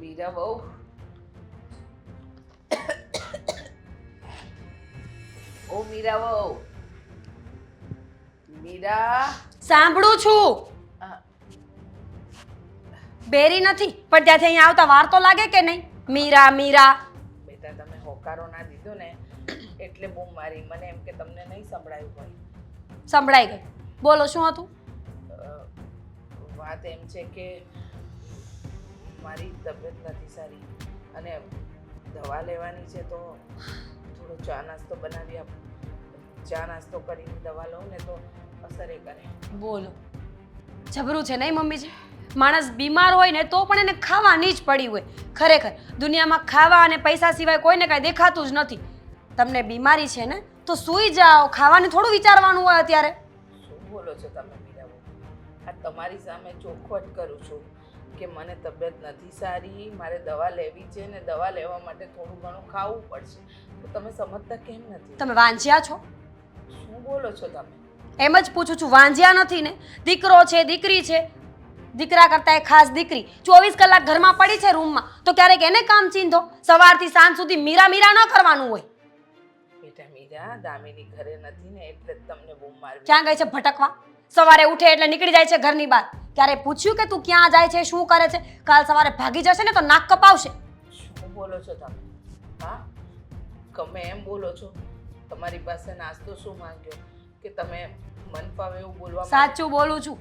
મીરા બહુ ઓ મીરા બહુ મીરા સાંભળું છું. આ, બેરી નથી પણ ત્યાંથી અહીંયા આવતા વાર તો લાગે કે નહીં? મીરા મીરા. બેટા તમે હોકારો ના દીધો ને એટલે બૂમ મારી. મને એમ કે તમને નહીં સંભળાયું હોય. સંભળાઈ ગઈ. બોલો શું હતું? વાત એમ છે કે મારી તબિયત નથી સારી અને દવા લેવાની છે, તો થોડો ચા નાસ્તો બનાવી આપ. ચા નાસ્તો કરીને દવા લઉં ને તો અસર એ કરે. બોલો જબરું છે નહીં મમ્મીજી? માણસ બીમાર હોય ને તો પણ એને ખાવાની જ પડી હોય. ખરેખર દુનિયામાં ખાવા અને પૈસા સિવાય કોઈને કાંઈ દેખાતું જ નથી. તમને બીમારી છે ને તો સૂઈ જાઓ, ખાવાનું થોડું વિચારવાનું હોય અત્યારે. શું બોલો છો તમે મીરાબો? આ તમારી સામે ચોખવટ કરું છું કે મને તબિયત નથી સારી, મારે દવા લેવી છે ને દવા લેવા માટે થોડું ઘણું ખાવું પડશે, તો તમે સમજતા કેમ નથી? તમે વાંજ્યા છો? શું બોલો છો તમે? એમ જ પૂછું છું. વાંજ્યા નથી ને? દીકરો છે, દીકરી છે. દીકરા કરતાં એ ખાસ દીકરી 24 કલાક ઘરમાં પડી છે રૂમમાં, તો ક્યારેક એને કામ ચીંધો. સવારથી સાંજ સુધી મીરા મીરા ન કરવાનું હોય. બેટા મીરા, દામિની ઘરે નથી ને એટલે જ તમને બૂમ મારવી. ક્યાં ગઈ છે ભટકવા? સવારે ઉઠે એટલે નીકળી જાય છે ઘરની બહાર. ક્યારે પૂછ્યું કે તું ક્યાં જાય છે, શું કરે છે? કાલ સવારે ભાગી જશે ને તો નાક કપાવશે. શું બોલો છો તમે? હા, ગમે એમ બોલો છો. તમારી પાસે નાસ્તો શું માંગ્યો કે તમે મન ફાવે એવું બોલવા માંડ્યા? સાચું બોલું છું.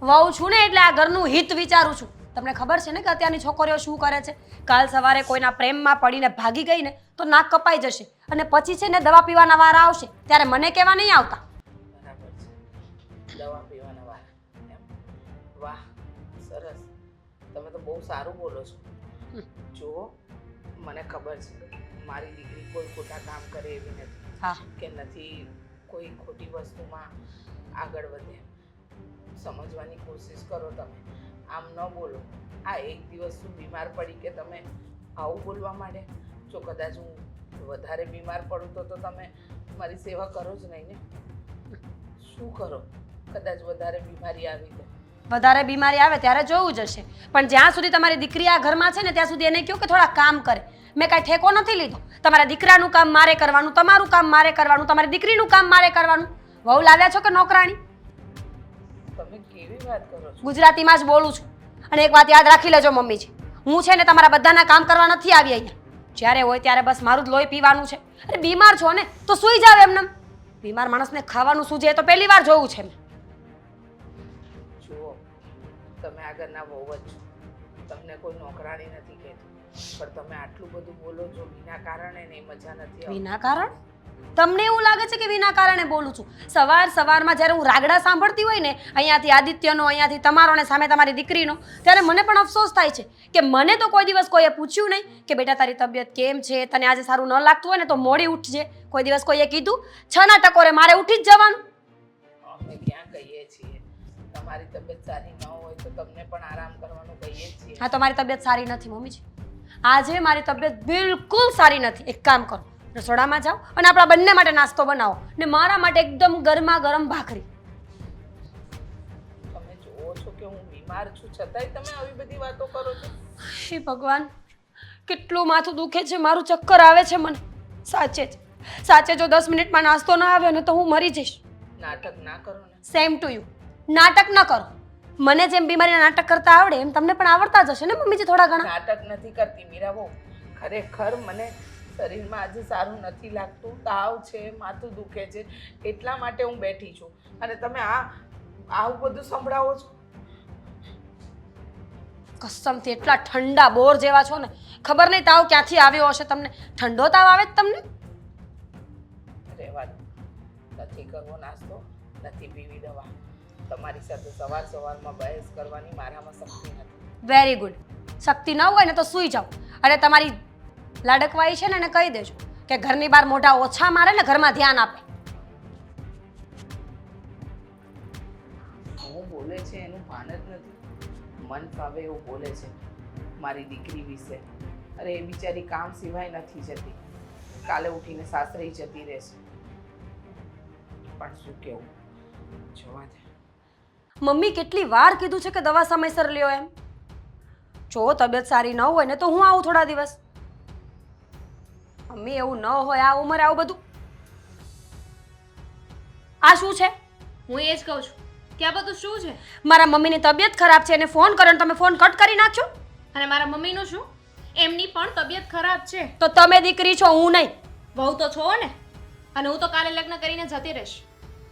વહુ છું ને એટલે આ ઘરનું હિત વિચારું છું. તમને ખબર છે ને કે અત્યારની છોકરીઓ શું કરે છે? કાલ સવારે કોઈના પ્રેમમાં પડીને ભાગી ગઈ ને તો નાક કપાઈ જશે અને પછી છે ને દવા પીવાના વારા આવશે ત્યારે મને કહેવા નહીં આવતા. બરાબર છે, દવા પીવાના વાર એમ? વાહ, સરસ. તમે તો બહુ સારું બોલો છો. જુઓ, મને ખબર છે મારી દીકરી કોઈ ખોટા કામ કરે એવી નથી. હા, કે નથી કોઈ ખોટી વસ્તુમાં આગળ વધે. સમજવાની કોશિશ કરો તમે. આમ ન બોલો. આ એક દિવસ શું બીમાર પડી કે તમે આવું બોલવા માંડે? જો કદાચ હું વધારે બીમાર પડું તો તમે મારી સેવા કરો જ નહીં ને. શું કરો કદાચ વધારે બીમારી આવી તો? વધારે બીમારી આવે ત્યારે જોવું જશે. પણ જ્યાં સુધી તમારી દીકરી આ ઘરમાં છે ને ત્યાં સુધી એને કહો કે થોડા કામ કરે. મેં કાંઈ ઠેકો નથી લીધો. તમારા દીકરાનું કામ મારે કરવાનું, તમારું કામ મારે કરવાનું, તમારી દીકરીનું કામ મારે કરવાનું. વહુ લાવ્યા છો કે નોકરાણી? તમે કેવી વાત કરો છો? ગુજરાતીમાં જ બોલું છું. અને એક વાત યાદ રાખી લેજો મમ્મીજી, હું છે ને તમારા બધાના કામ કરવા નથી આવી અહીંયા. જ્યારે હોય ત્યારે બસ મારું જ લોહી પીવાનું છે. અરે બીમાર છો ને તો સૂઈ જાવ એમને. બીમાર માણસને ખાવાનું સૂજે તો પહેલી વાર જોયું છે મેં. જુઓ, તમે આગળના બહુ જ છો. તમને કોઈ નોકરાણી નથી કહેતું, પણ તમે આટલું બધું બોલો છો વિના કારણે ને મજા નથી આવતી. વિના કારણ? તમને એવું લાગે છે કે વિના કારણે બોલું છું? સવારમાં જ્યારે હું રાગડા સાંભળતી હોય ને અહીંયાથી આદિત્યનો, અહીંયાથી તમારો ને સામે તમારી દીકરીનો, ત્યારે મને પણ અફસોસ થાય છે કે મને તો કોઈ દિવસ કોઈએ પૂછ્યું નહીં કે બેટા તારી તબિયત કેમ છે, તને આજે સારું ન લાગતું હોય ને તો મોડી ઉઠજે. કોઈ દિવસ કોઈએ કીધું 6 ટકોરે મારે ઉઠી જ જવાનું? અમે ક્યાં કહીએ છીએ? તમારી તબિયત સારી ન હોય તો તમને પણ આરામ કરવાનું કહીએ જ છીએ. હા, તો મારી તબિયત સારી નથી મમ્મીજી. આજે મારી તબિયત બિલકુલ સારી નથી. એક કામ કરો, રસોડામાં જાઓ અને આપણા બંને માટે નાસ્તો બનાવો ને મારા માટે એકદમ ગરમા ગરમ ભાખરી. તમે જોવો છો કે હું બીમાર છું છતાંય તમે આવી બધી વાતો કરો છો. હે ભગવાન, કેટલું માથું દુખે છે, મારું ચક્કર આવે છે મને. સાચે જો 10 મિનિટમાં નાસ્તો ના આવ્યો ને તો હું મરી જઈશ. નાટક ના કરો ને. Same to you. નાટક ન કરો. મને જેમ બીમારીના નાટક કરતા આવડે એમ તમને પણ આવડતા જ હશે ને મમ્મીજી થોડા ઘણા. નાટક નથી કરતી મીરાબો. ખરેખર મને શરીરમાં આજે સારું નથી લાગતું. તાવ છે, માથું દુખે છે, એટલા માટે હું બેઠી છું અને તમે આવું બધું સંભળાવો છો. કસમથી એટલા ઠંડા બોર જેવા છો ને, ખબર નહીં તાવ ક્યાંથી આવ્યો હશે તમને. ઠંડો તાવ આવે જ તમને? રહેવા દો. નથી કરવો નાસ્તો, નથી પીવી દવા. તમારી સાથે સવારમાં બહેસ કરવાની મારામાં શક્તિ નથી. Very good. શક્તિ ન હોય ને તો સૂઈ જાઓ. અને તમારી લાડકવાઈ છે ને એને કહી દેજો કે ઘરની બહાર મોઢા ઓછા મારે ને ઘરમાં ધ્યાન આપે. હું બોલે છે એનું ભાન જ નથી. મન ફાવે એવું બોલે છે મારી દીકરી વિશે. અરે એ બિચારી કામ સિવાય નથી જતી. કાલે ઉઠીને સાસરે જતી રહેશે. પણ શું કેવું, જોવા દે. મમ્મી કેટલી વાર કીધું છે કે દવા સમયસર લ્યો એમ. જો તબિયત સારી ન હોય ને તો હું આવું થોડા દિવસ. મમ્મી એવું ન હોય આ ઉંમરે આવું બધું. આ શું છે? હું એ જ કહું છું કે આ બધું શું છે? મારા મમ્મીની તબિયત ખરાબ છે અને ફોન કર્યો ને તમે ફોન કટ કરી નાખ્યો. અને મારા મમ્મીનું શું? એમની પણ તબિયત ખરાબ છે. તો તમે દીકરી છો, હું નહીં. વહુ તો છો ને, અને હું તો કાલે લગ્ન કરીને જતી રહીશ,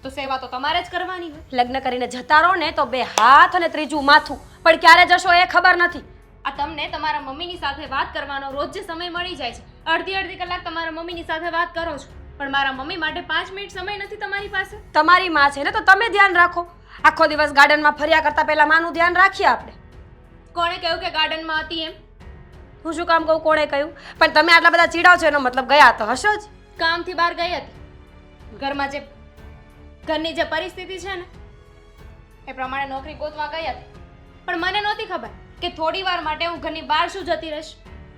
તો સેવા તો તમારે જ કરવાની હોય. લગ્ન કરીને જતા રહો ને તો 2 હાથ અને 3જું માથું, પણ ક્યારે જશો એ ખબર નથી. આ તમને તમારા મમ્મીની સાથે વાત કરવાનો રોજ જે સમય મળી જાય છે, અડધી કલાક તમારા મમ્મીની સાથે વાત કરો છો, પણ મારા મમ્મી માટે 5 મિનિટ સમય નથી તમારી પાસે. તમારી માં છે ને તો તમે ધ્યાન રાખો. આખો દિવસ ગાર્ડનમાં ફર્યા કરતા પહેલા માનું ધ્યાન રાખીએ આપણે. કોણે કહ્યું કે ગાર્ડનમાં હતી એમ? હું શું કામ કહું, કોણે કહ્યું? પણ તમે આટલા બધા ચીડાવ છો એનો મતલબ ગયા તો હશો જ. કામથી બહાર ગઈ હતી. ઘરની જે પરિસ્થિતિ છે ને એ પ્રમાણે નોકરી ગોતવા ગઈ હતી, પણ મને નહોતી ખબર કે થોડી વાર માટે હું ઘરની બહાર શું જતી રહીશ.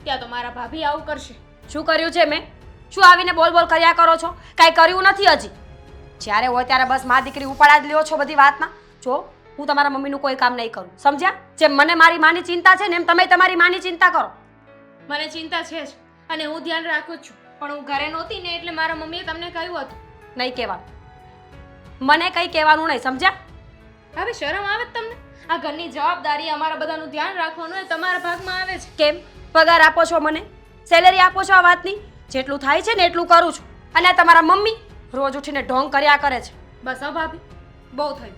ત્યાં તો મારા ભાભી આવું કરશે. શું કર્યું છે મેં? શું આવીને બોલ બોલ કર્યા કરો છો? કાંઈ કર્યું નથી હજી. જ્યારે હોય ત્યારે બસ મા દીકરી ઉપાડા જ લ્યો છો બધી વાતમાં. જો હું તમારા મમ્મીનું કોઈ કામ નહીં કરું, સમજ્યા? જેમ મને મારી માની ચિંતા છે ને એમ તમે તમારી માની ચિંતા કરો. મને ચિંતા છે જ, અને હું ધ્યાન રાખું જ છું, પણ હું ઘરે નહોતી ને એટલે મારા મમ્મીએ તમને કહ્યું હતું. નહીં કહેવાનું, મને કંઈ કહેવાનું નહીં, સમજ્યા? હવે શરમ આવે જ તમને? આ ઘરની જવાબદારી અમારા બધાનું ધ્યાન રાખવાનું એ તમારા ભાગમાં આવે છે. કેમ પગાર આપો છો મને? સેલેરી આપો છો આ વાતની? જેટલું થાય છે ને એટલું કરું છું. અને આ તમારા મમ્મી રોજ ઉઠીને ઢોંગ કર્યા કરે છે. બસ હો ભાભી, બહુ થયું.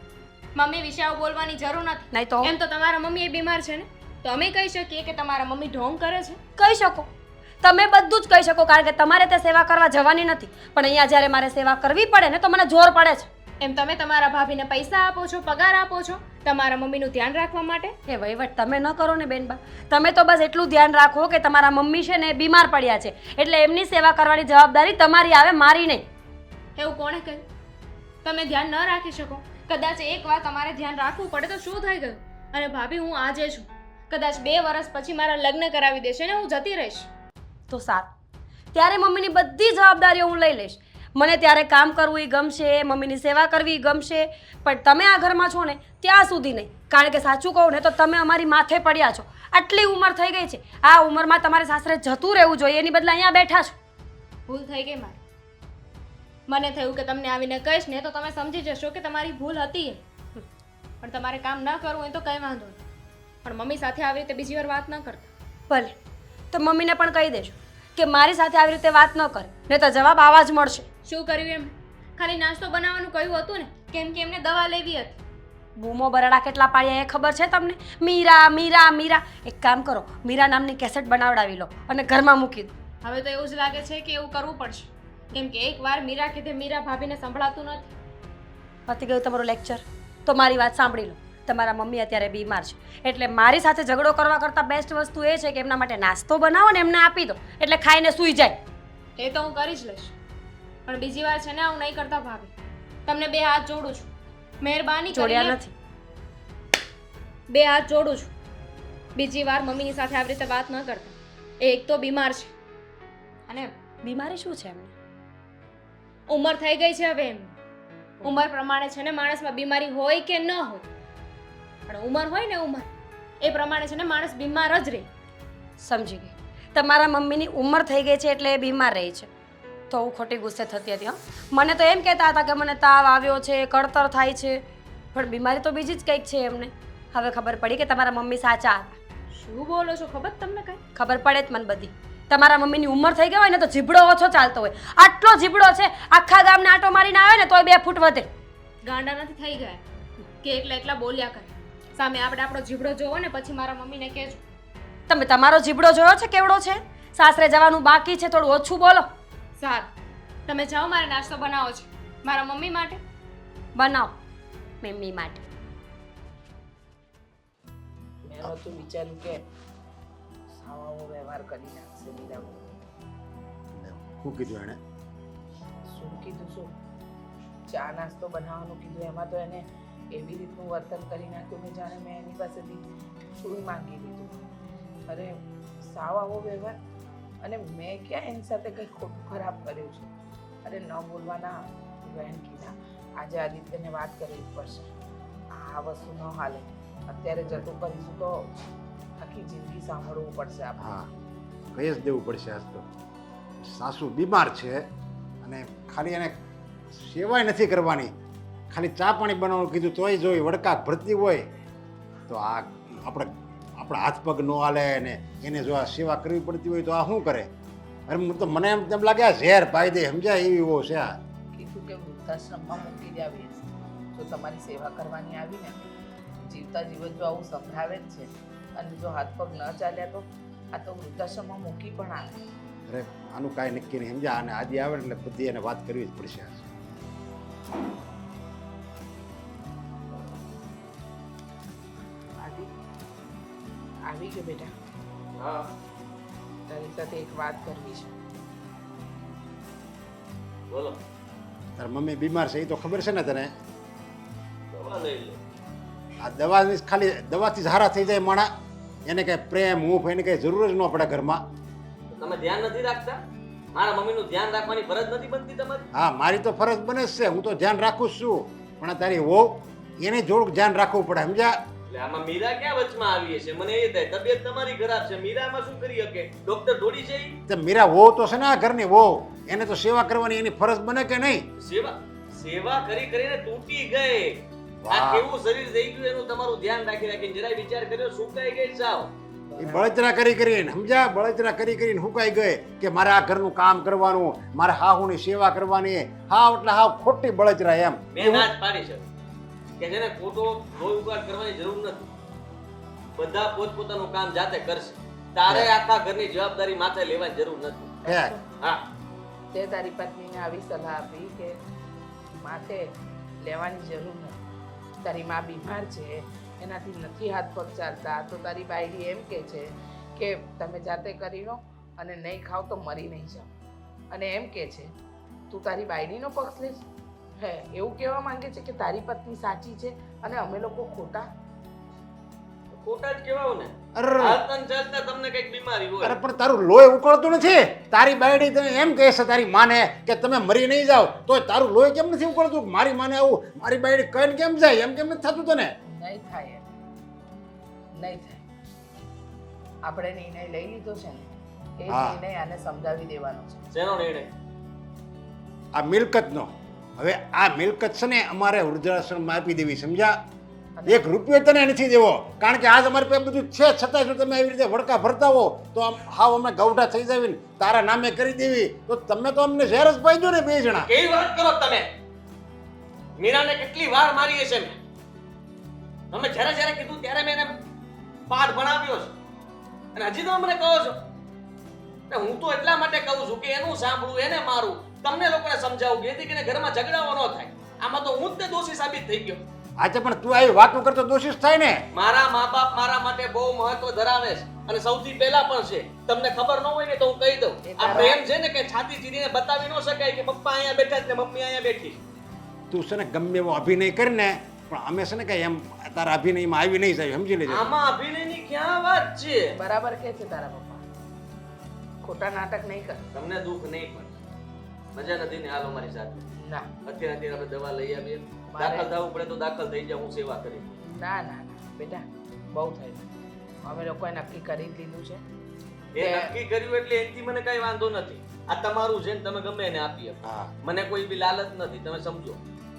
મમ્મી વિશે આવું બોલવાની જરૂર નથી. નહીં તો એમ તો તમારા મમ્મી એ બીમાર છે ને, તો અમે કહી શકીએ કે તમારા મમ્મી ઢોંગ કરે છે. કહી શકો, તમે બધું જ કહી શકો, કારણ કે તમારે તે સેવા કરવા જવાની નથી. પણ અહીંયા જ્યારે મારે સેવા કરવી પડે ને તો મને જોર પડે છે. એમ તમે તમારા ભાભીને પૈસા આપો છો, પગાર આપો છો તમારા મમ્મીનું ધ્યાન રાખવા માટે. એ વહીવટ તમે ન કરો ને બેનબા. તમે તો બસ એટલું ધ્યાન રાખો કે તમારા મમ્મી છે ને બીમાર પડ્યા છે, એટલે એમની સેવા કરવાની જવાબદારી તમારી આવે, મારી નહીં. એવું કોણે કહ્યું? તમે ધ્યાન ન રાખી શકો? કદાચ એકવાર તમારે ધ્યાન રાખવું પડે તો શું થઈ ગયું? અને ભાભી હું આજે છું, કદાચ 2 વર્ષ પછી મારા લગ્ન કરાવી દેશે ને હું જતી રહીશ. તો સારું, ત્યારે મમ્મીની બધી જવાબદારીઓ હું લઈ લઈશ. મને ત્યારે કામ કરવું એ ગમશે, મમ્મીની સેવા કરવી એ ગમશે, પણ તમે આ ઘરમાં છો ને ત્યાં સુધી નહીં. કારણ કે સાચું કહું ને તો તમે અમારી માથે પડ્યા છો. આટલી ઉંમર થઈ ગઈ છે, આ ઉંમરમાં તમારે સાસરે જતું રહેવું જોઈએ, એની બદલે અહીંયા બેઠા છો. ભૂલ થઈ ગઈ મારી. મને થયું કે તમને આવીને કહીશ ને તો તમે સમજી જશો કે તમારી ભૂલ હતી એમ. પણ તમારે કામ ન કરવું હોય તો કંઈ વાંધો નહીં, પણ મમ્મી સાથે આવી રીતે બીજી વાર વાત ન કરતા. ભલે, તો મમ્મીને પણ કહી દેજો કે મારી સાથે આવી રીતે વાત ન કરે, નહીં તો જવાબ આવા જ મળશે. શું કર્યું એમ? ખાલી નાસ્તો બનાવવાનું કહ્યું હતું ને, કેમ કે એમને દવા લેવી હતી. બૂમો બરડા કેટલા પાડ્યા એ ખબર છે તમને? મીરા મીરા મીરા. એક કામ કરો, મીરા નામની કેસેટ બનાવડાવી લો અને ઘરમાં મૂકી દો. હવે તો એવું જ લાગે છે કે એવું કરવું પડશે, કેમ કે એકવાર મીરા કીધે મીરા ભાભીને સંભળાતું નથી. પતી ગયું તમારું લેક્ચર. તો મારી વાત સાંભળી લો. તમારા મમ્મી અત્યારે બીમાર છે, એટલે મારી સાથે ઝઘડો કરવા કરતાં બેસ્ટ વસ્તુ એ છે કે એમના માટે નાસ્તો બનાવો ને એમને આપી દો, એટલે ખાઈને સૂઈ જાય. એ તો હું કરી જ લઈશ, પણ બીજી વાર છે ને હું નહીં કરતા ભાભી. તમને 2 હાથ જોડું છું, મહેરબાની જોડ્યા કરીને નથી. 2 હાથ જોડું છું. બીજી વાર મમ્મીની સાથે આવી રીતે વાત ન કરતા. એ એક તો બીમાર છે, અને બીમારી શું છે એમને? ઉંમર થઈ ગઈ છે હવે એમની. ઉંમર પ્રમાણે છે ને માણસમાં બીમારી હોય કે ન હોય, પણ ઉંમર હોય ને ઉંમર એ પ્રમાણે છે ને માણસ બીમાર જ રહે. સમજી ગઈ. તમારા મમ્મીની ઉંમર થઈ ગઈ છે એટલે એ બીમાર રહી છે. તો હું ખોટી ગુસ્સે થતી હતી. મને તો એમ કહેતા હતા કે મને તાવ આવ્યો છે, કળતર થાય છે, પણ બીમારી તો બીજી જ કંઈક છે એમને. હવે ખબર પડી કે તમારા મમ્મી સાચા હતા. શું બોલો છો? ખબર તમને કઈ? ખબર પડે જ મને બધી. તમારા મમ્મીની ઉંમર થઈ ગઈ હોય ને તો જીબડો ઓછો ચાલતો હોય. આટલો જીબડો છે, આખા ગામને આટો મારીને આવે ને તોય 2 ફૂટ વધે. ગાંડા નથી થઈ ગયા કે એકલા બોલ્યા કરે. સામે આપણે આપણો જીબડો જોવો ને પછી મારા મમ્મીને કહેજો. તમે તમારો જીબડો જોયો છે કેવડો છે? સાસરે જવાનું બાકી છે, થોડું ઓછું બોલો. સારું, તમે જાઓ, મારે નાસ્તો બનાવો છે મારા મમ્મી માટે. બનાવો મમ્મી માટે. મેં નહોતું વિચાર્યું કે સાવાઓ વ્યવહાર કરી નાખશે મીરા. શું કીધું એણે? શું કીધું? શું ચા નાસ્તો બનાવવાનું કીધું, એમાં તો એને એવી રીતનું વર્તન કરી નાખ્યું કે જાણે મેં એની પાસેથી શું માંગી લીધું. અરે સાવ આવો વ્યવહાર! અને મેં ક્યાં એની સાથે કંઈ ખોટું ખરાબ કર્યું છે? અરે ન બોલવાના બહેન કીધા, આજે આદિત્યને વાત કરવી જ પડશે. આ વસ્તુ ન હાલે. અત્યારે જતું કરીશું તો આખી જિંદગી સાંભળવું પડશે આપણે. હા કહી જ દેવું પડશે આજ તો. સાસુ બીમાર છે અને ખાલી એને સેવાય નથી કરવાની, ખાલી ચા પાણી બનાવવાનું કીધું તોય જોઈ વડકાક ભરતી હોય તો આ આપણા હાથ પગ ન હાલે ને એને જો આ સેવા કરવી પડતી હોય તો આ શું કરે? અરે તો મને એમ લાગે આ ઝેર પાઈ દે, સમજાય એવી એવો છે આ. કીધું કે વૃદ્ધાશ્રમમાં મૂકી જ આવી હશે. જો તમારી સેવા કરવાની આવીને જીવતા જીવન જો આવું સંભળાવે જ છે અને જો હાથ પગ ન ચાલ્યા તો આ તો વૃદ્ધાશ્રમમાં મૂકી પણ આવે. અરે આનું કાંઈ નક્કી નહીં, સમજા. અને આજે આવે એટલે બધી એને વાત કરવી જ પડશે. આવી ગયો બેટા. હા તારી સાથે એક વાત કરવી છે. બોલો. તાર મમ્મી બીમાર છે એ તો ખબર છે ને તને? દવા લઈ લે. આ દવાની ખાલી દવાથી જ હારા થઈ જાય માણા, એને કઈ પ્રેમ હૂંફ એની કઈ જરૂર જ ન પડે ઘરમાં. તમે ધ્યાન નથી રાખતા? મારા મમ્મીનું ધ્યાન રાખવાની ફરજ નથી બનતી તમારી? હા મારી તો ફરજ બને જ છે, હું તો ધ્યાન રાખું જ છું, પણ આ તારી વહુ એને થોડુંક ધ્યાન રાખવું પડે, સમજ્યા? એટલે આમાં મીરા ક્યાં વચમાં આવી છે? મને એ થાય તબિયત તમારી ખરાબ છે, મીરામાં શું કરી શકે? ડોક્ટર થોડી છે ઈ? તો મીરા વહુ તો છે ને આ ઘરની વહુ, એને તો સેવા કરવાની એની ફરજ બને કે નહીં? સેવા કરી કરીને તૂટી ગઈ. આ વાહ. કેવું શરીર થઈ ગયું એનું તમારું ધ્યાન રાખી રાખીને જરાય વિચાર કર્યો? સુકાઈ ગઈ સાવ. એ બળતરા કરી કરીને, સમજ્યા? બળતરા કરી કરીને હુકાઈ ગઈ કે મારે આ ઘરનું કામ કરવાનું, મારે હાહુની સેવા કરવાની. હાવ એટલે હાવ ખોટી બળતરા એમ. મેં ના જ પાડી છે કે જેને ખોટો લોહી ઉગાડ કરવાની જરૂર નથી. બધા પોતપોતાનું કામ જાતે કરશે. તારે આખા ઘરની જવાબદારી માથે લેવાની જરૂર નથી. હે હા તે તારી પત્નીને આવી સલાહ આપી કે માથે લેવાની જરૂર નથી. તારી માં બીમાર છે, એનાથી નથી હાથ પગ ચાલતા, તો તારી બાયડી એમ કે છે કે તમે જાતે કરી લો અને નહીં ખાવ તો મરી નહીં જાઓ. અને એમ કે છે તું તારી બાયડીનો પક્ષ લઈશ. હે એવું કહેવા માંગે છે કે તારી પત્ની સાચી છે અને અમે લોકો ખોટા? ખોટા જ કહેવાઓ ને. અરે હાલતા ને ચાલતા તમને કઈક બીમારી હોય. અરે પણ તારું લોહી ઉકળતું નથી. તારી બાયડી તને એમ કહે છે તારી માને કે તમે મરી નહીં જાઓ, તો તારું લોહી કેમ નથી ઉકળતું? મારી માને આવું મારી બાયડી કહીને કેમ જાય? એમ કેમ નથી થતું તને? નહીં થાય એમ. નહીં થાય. આપણે નિર્ણય લઈ લીધો છે ને એ હા. નિર્ણય આને સમજાવી દેવાનો છે. શેનો નિર્ણય? આ મિલકતનો. હવે આ મિલકત છે ને અમારે વૃદ્ધાશ્રમમાં આપી દેવી, સમજ્યા? એક રૂપિયો તને નથી દેવો, કારણ કે આજ અમારી પાસે બધું છે, છતાંય જો તમે આવી રીતે વડકા ભરતા હો તો આમ હાવ અમે ગૌઢા થઈ જાવી ને તારા નામે કરી દેવી, તો તમે તો અમને ઝેર જ પાઈ દો ને બે જણા. કેવી વાત કરો તમે? મીરાને કેટલી વાર મારી છે મેં. તમે જ્યારે જ્યારે કીધું ત્યારે મેં એને પાઠ ભણાવ્યો છે અને હજી તમે મને કહો છો? ને હું તો એટલા માટે કહું છું કે એનું સાંભળવું, એને મારું, તમને લોકોને સમજાવું કે જેથી કરીને ઘરમાં ઝઘડાઓ ન થાય. આમાં તો હું જ તે દોષી સાબિત થઈ ગયો. આજે પણ તું આવી વાતો કરતો દોષિત થાય ને. મારા મા બાપ મારા માટે બહુ મહત્વ ધરાવે છે અને સૌથી પહેલા પણ છે. તમને ખબર ન હોય ને તો હું કહી દઉં, આ પ્રેમ છે ને કે છાતી ચીરીને બતાવી ન શકાય કે પપ્પા અહીંયા બેઠા છે ને મમ્મી અહીંયા બેઠી છે. તું છે ને ગમે એવો અભિનય કરીને, પણ અમે છે ને કઈ એમ તારા અભિનયમાં આવી નહીં જાય, સમજી લેજો. આમાં અભિનયની ક્યાં વાત છે? બરાબર કે છે તારા પપ્પા. ખોટા નાટક નહીં કર. તમને દુઃખ નહીં પણ મજા નથી ને? હાલો મારી સાથે. ના અત્યારે આપણે દવા લઈ આવીએ. મારે- દાખલ થવું પડે તો દાખલ થઈ જાવ, હું સેવા કરી. ના ના ના બેટા, બહુ થયું. અમે લોકોએ નક્કી કરી જ લીધું છે. એ નક્કી કર્યું એટલે એનાથી મને કઈ વાંધો નથી. આ તમારું છે ને, તમે ગમે એને આપી આપો. હા મને કોઈ બી લાલચ નથી, તમે સમજો.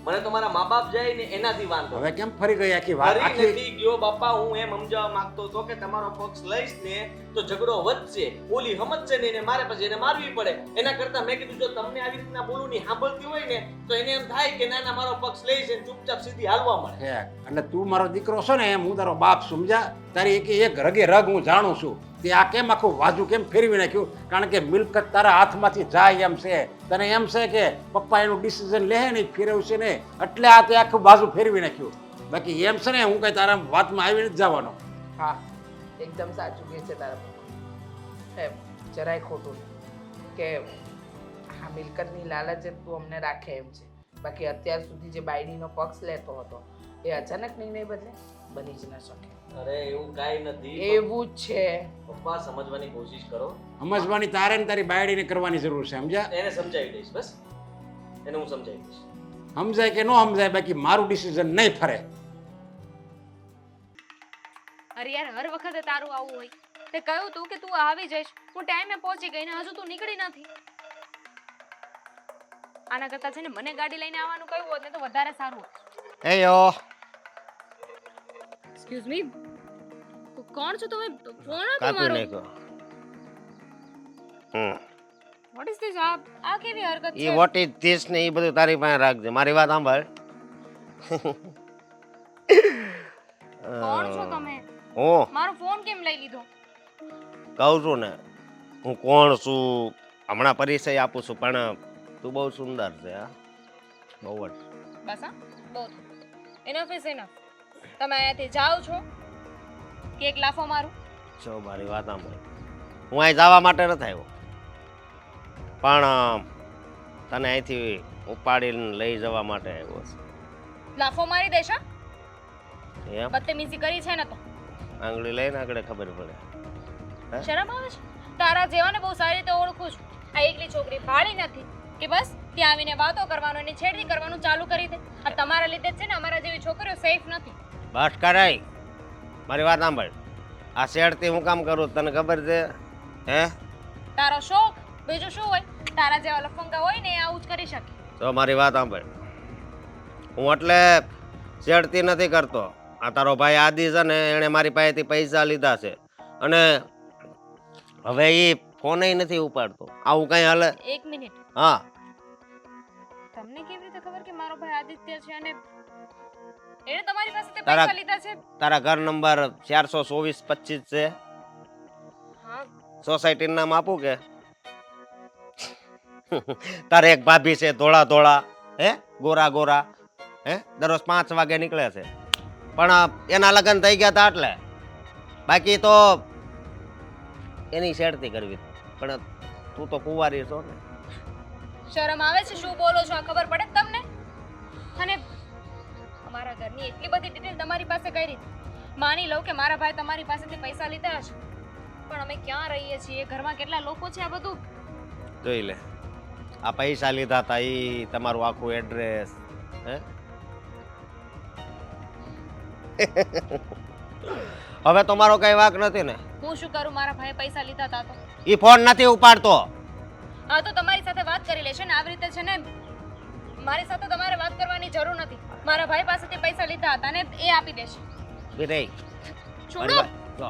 મને તો મારા મા બાપ જાય ને એનાથી વાંધો. હવે કેમ ફરી ગઈ આખી વાત? ફરી આખી નથી ગયો બાપા. હું એમ સમજાવવા માંગતો હતો કે તમારો પક્ષ લઈશ ને તો ઝઘડો વધશે, ઓલી સમજશે નહીં ને મારે પછી એને મારવી પડે. એના કરતા મેં કીધું જો તમને આવી રીતના બોલું ની સાંભળતી હોય ને તો એને એમ થાય કે ના ના મારો પક્ષ લઈશ ને ચૂપચાપ સીધી હાલવા મળે. હે એટલે તું મારો દીકરો છો ને એમ હું તારો બાપ, સમજા? તારી એક રગે રગ હું જાણું છું. તે આ કેમ આખું વાજુ કેમ ફેરવી નાખ્યું? કારણ કે મિલકત તારા હાથમાંથી જાય એમ છે. તને એમ છે કે પપ્પા એનું ડિસિઝન લે ને ફેરવશે ને, એટલે આ તે આખું બાજુ ફેરવી નાખ્યું. બાકી એમ છે ને હું કઈ તારા વાતમાં આવી નથી જવાનો. હા એકદમ સાચું કહે છે તારા પપ્પા. હે જરાય ખોટું નહીં કે આ મિલકતની લાલચ જ તું અમને રાખે એમ છે. બાકી અત્યાર સુધી જે બાયડીનો પક્ષ લેતો હતો એ અચાનક નિર્ણય બદલે બની જ ન શકે. અરે એવું કાઈ નથી. એવું જ છે. પપ્પા સમજવાની કોશિશ કરો. સમજવાની તારે ને તારી બાયડીને કરવાની જરૂર છે, સમજ્યા? એને સમજાવી દઈશ, બસ એને હું સમજાવી દઈશ. સમજાય કે ન સમજાય, બાકી મારું ડિસિઝન નહીં ફરે. અરે યાર હર વખતે તારું આવું હોય. તે કહ્યું તું કે તું આવી જઈશ, હું ટાઈમે પહોંચી ગઈ ને હજુ તું નીકળી નથી. આના કરતા છે ને મને ગાડી લઈને આવવાનું કહ્યું હોત ને તો વધારે સારું હોત. યો એક્સક્યુઝ મી, કોણ છો તમે? ફોન હતો કાપી મારો. નાખ્યો. What is this? આ કેવી હરકત ઈ છે? વોટ ઇઝ ધીસ ને ઈ બધું તારી પાસે રાખજે. મારી વાત સાંભળ. કોણ છો તમે? હું મારો ફોન કેમ લઈ લીધો? કહું છું ને હું કોણ છું. હમણાં પરિચય આપું છું પણ તું બહુ સુંદર છે. હા બહુ જ. બસ હા, બહુ ઇનફ ઇઝ ઇનફ. તમે અહીંયાથી જાઓ છો કે એક લાફો મારું? જો મારી વાત સાંભળ. હું અહીં જવા માટે નથી આવ્યો પણ તને અહીંથી ઉપાડીને લઈ જવા માટે આવ્યો છું. લાફો મારી દેશો? એમ બદતમીઝી કરી છે ને તો આંગળી લઈને આગળ ખબર પડે. હે? શરમ આવે છે? તારા જેવાને બહુ સારી રીતે ઓળખું છું. આ એકલી છોકરી ભાળી નથી કે બસ ત્યાં આવીને વાતો કરવાનું એની છેડતી કરવાનું ચાલુ કરી દે. આ તમારા લીધે જ છે ને અમારા જેવી છોકરીઓ સેફ નથી. બસ કરાય. મારી વાત સાંભળ. આ શેડથી હું કામ કરું તને ખબર છે? હે તારો શોખ બીજું શું હોય? તારા જેવા લફંગા હોય ને એ આવું જ કરી શકે. તો મારી વાત સાંભળ. હું એટલે શેડતી નથી કરતો. આ તારો ભાઈ આદિ છે ને એણે મારી પાસેથી પૈસા લીધા છે અને હવે એ ફોન નથી ઉપાડતો. આવું કઈ હાલે? એક મિનિટ, હા તમને કેવી રીતે ખબર કે મારો ભાઈ આદિત્ય છે અને એને તમારી પાસેથી તારા- પૈસા લીધા છે? તારા ઘર નંબર 424-25 છે. હા, સોસાયટીનું નામ આપું કે? તારે એક ભાભી છે ધોળા ધોળા, હે ગોરા ગોરા, હે દરરોજ 5 વાગે નીકળે છે પણ એના લગ્ન થઈ ગયા હતા એટલે. બાકી તો એની શેડતી કરવી પણ તું તો કુંવારી છો ને. શરમ આવે છે? શું બોલો છો? આ ખબર પડે છે તમને? અને અમારા ઘરની એટલી બધી ડિટેલ તમારી પાસે કઈ રીતે? માની લઉં કે મારા ભાઈ તમારી પાસેથી પૈસા લીધા હશે પણ અમે ક્યાં રહીએ છીએ, ઘરમાં કેટલા લોકો છે, આ બધું જોઈ લે. આ પૈસા લીધા હતા એ તમારું આખું એડ્રેસ, હે હવે તો મારો કઈ વાંક નથી ને. હું શું કરું? મારા ભાઈએ પૈસા લીધા હતા તો ઈ ફોન નથી ઉપાડતો. હા તો તમારી સાથે વાત કરી લેશે ને. આવી રીતે છે ને મારી સાથે તમારે વાત કરવાની જરૂર નથી. મારા ભાઈ પાસેથી પૈસા લીધા હતા ને એ આપી દેશે. વિરય છોડો. જો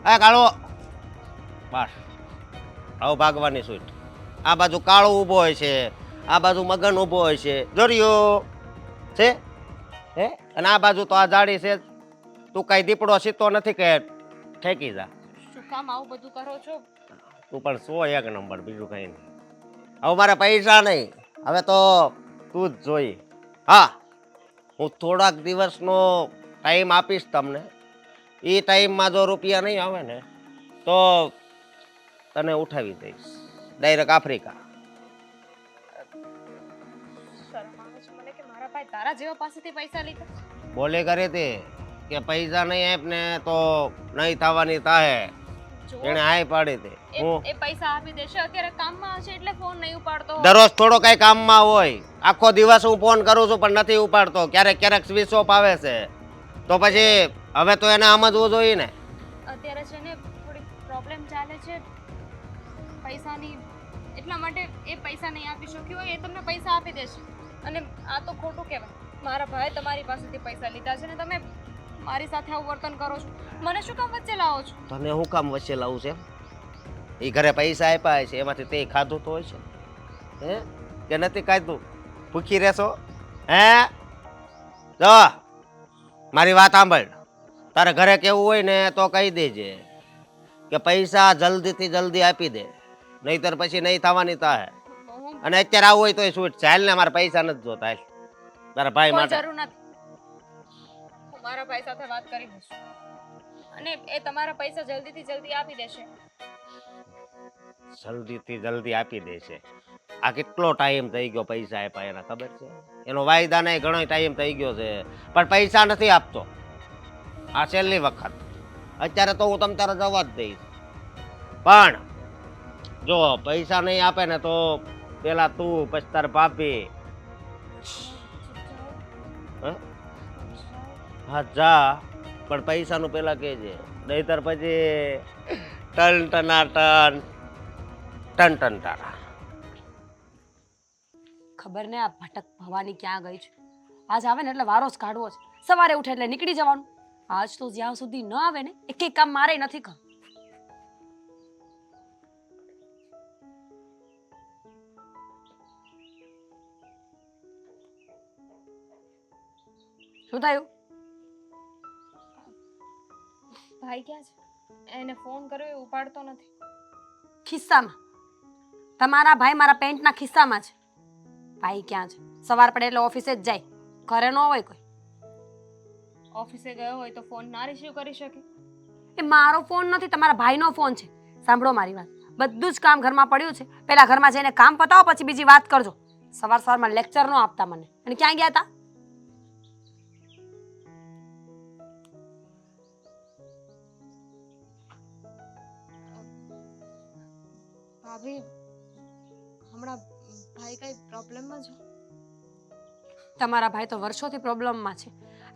આ કાળો બસ આવો ભાગવાની સૂટ. આ બાજુ કાળો ઊભો હોય છે, આ બાજુ મગન ઊભો હોય છે, જોરિયો છે હે અને આ બાજુ તો આ જાડી છે. તું કઈ દીપડો સીતો નથી કે ઠેકી જા. શું કામ આવું બધું કરો છો? તું પણ 101 નંબર, બીજું કઈ નહીં. હવે મારે પૈસા નહીં, હવે તો તું જ જોઈ. હા હું થોડાક દિવસનો ટાઈમ આપીશ તમને. એ ટાઈમમાં જો રૂપિયા નહીં આવે ને તો તને ઉઠાવી દઈશ ડાયરેક્ટ આફ્રિકા. શરમ આવે છે મને કે મારા ભાઈ તારા જેવા પાસેથી પૈસા લીધા. બોલે કરે તે કે પૈસા નહીં આપ ને તો નહીં થવાની તાહે. જો એને હાય પાડી દે. હું એ પૈસા આપી દેશે. અત્યારે કામમાં હશે એટલે ફોન નહીં ઉપાડતો. દરરોજ થોડો કઈ કામમાં હોય. આખો દિવસ હું ફોન કરું છું પણ નથી ઉપાડતો. ક્યારેક ક્યારેક સ્વિચ ઓફ આવે છે તો પછી હવે તો એને સમજવું જોઈએ ને. અત્યારે છે ને થોડી પ્રોબ્લેમ ચાલે છે પૈસાની, એટલા માટે એ પૈસા નહીં આપી શક્યો હોય. એ તમને પૈસા આપી દેશે અને આ તો ખોટું કહેવાય. મારા ભાઈ તમારી પાસેથી પૈસા લીધા છે ને તમે મારી સાથે આવું વર્તન કરો છો. મને શું કામ વચ્ચે લાવો છો? તને હું કામ વચ્ચે લાવું છે? એ ઘરે પૈસા આપ્યા છે એમાંથી તે ખાધું તો હોય છે હે કે નથી ખાધું? ભૂખી રહેશો હે? જો મારી વાત સાંભળ. તારે ઘરે કેવું હોય ને તો કહી દેજે કે પૈસા જલ્દીથી જલ્દી આપી દે, નહીતર પછી નહીં થવાની તાહે. હું અને અત્યારે આવું હોય તો એ છૂટ ચાલ ને. મારા પૈસા નથી જોતા. હાલ તારા ભાઈ કોઈ માટે. જરૂર નથી. હું મારા ભાઈ સાથે વાત કરી લઈશ અને એ તમારા પૈસા જલ્દીથી જલ્દી આપી દેશે. જલ્દીથી જલ્દી આપી દેશે. આ કેટલો ટાઈમ થઈ ગયો પૈસા આપ્યા એના ખબર છે? એનો વાયદા નહીં ઘણો ટાઈમ થઈ ગયો છે પણ પૈસા નથી આપતો. આ છેલ્લી વખત. અત્યારે તો હું તમ તારે જવા જ દઈશ પણ જો પૈસા નહીં આપે ને તો પેલા તું પછી તાર ભાભી. હા જા પણ પૈસાનું પહેલા કહેજે, નહીતર પછી ટન ટના ટન ટન ટન ટાણા. ખબર ને આ ભટક ભવાની ક્યાં ગઈ છે. આજ આવે ને એટલે વારો જ કાઢવો છે. સવારે ઉઠે એટલે નીકળી જવાનું. આજ તો જ્યાં સુધી ન આવે ને એક કામ મારે નથી કરવું. શું થયું? ભાઈ ક્યાં છે? એને ફોન કર્યો એ ઉપાડતો નથી. ખિસ્સામાં. તમારા ભાઈ મારા પેન્ટના ખિસ્સામાં છે. ભાઈ ક્યાં છે? સવાર પડે એટલે ઓફિસે જ જાય, ઘરે ન હોય કોઈ. ઓફિસે ગયો હોય તો ફોન ના રિસીવ કરી શકે? એ મારો ફોન નથી, તમારા ભાઈનો ફોન છે. સાંભળો મારી વાત, બધું જ કામ ઘરમાં પડ્યું છે. પહેલા ઘરમાં જઈને કામ પતાવો, પછી બીજી વાત કરજો. સવારમાં લેક્ચર ન આપતા મને. અને ક્યાં ગયા હતા? ભાભી, હમણાં ભાઈ કઈ પ્રોબ્લેમમાં છે? તમારા ભાઈ તો વર્ષોથી પ્રોબ્લેમમાં છે.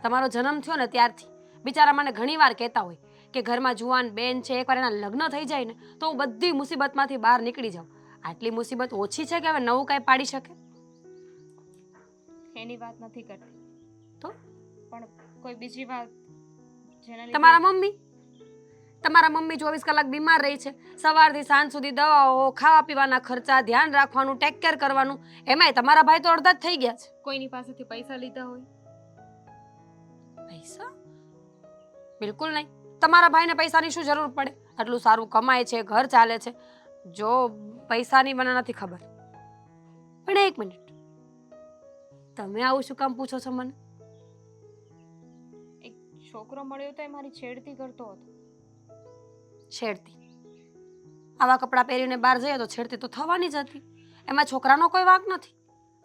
તમારો જન્મ થયો ને ત્યારથી બિચારા મને ઘણીવાર કહેતા હોય કે ઘરમાં જુવાન બેન છે, એકવાર એના લગ્ન થઈ જાય ને તો હું બધી મુસીબતમાંથી બહાર નીકળી જાઉં. આટલી મુસીબત ઓછી છે કે હવે નવું કાંઈ પાડી શકે? એની વાત નથી કરતી, તો પણ કોઈ બીજી વાત જેના લીધે તમારા મમ્મી 24 કલાક બીમાર રહી છે. સવારથી સાંજ સુધી દવાઓ, ખાવા પીવાના ખર્ચા, ધ્યાન રાખવાનું, ટેક કેર કરવાનું. એમાંય તમારા ભાઈ તો અડધા જ થઈ ગયા છે. કોઈની પાસેથી પૈસા લીધા હોય? પૈસા? બિલકુલ નહીં. તમારા ભાઈને પૈસાની શું જરૂર પડે? આટલું સારું કમાય છે, ઘર ચાલે છે. જો પૈસાની મને નથી ખબર. પણ એક મિનિટ, તમે આવું શું કામ પૂછો છો મને? એક છોકરો મળ્યો તો એ મારી છેડતી કરતો હતો. છેડતી? આવા કપડાં પહેરીને બહાર જઈએ તો છેડતી તો થવાની જ હતી. એમાં છોકરાનો કોઈ વાંક નથી.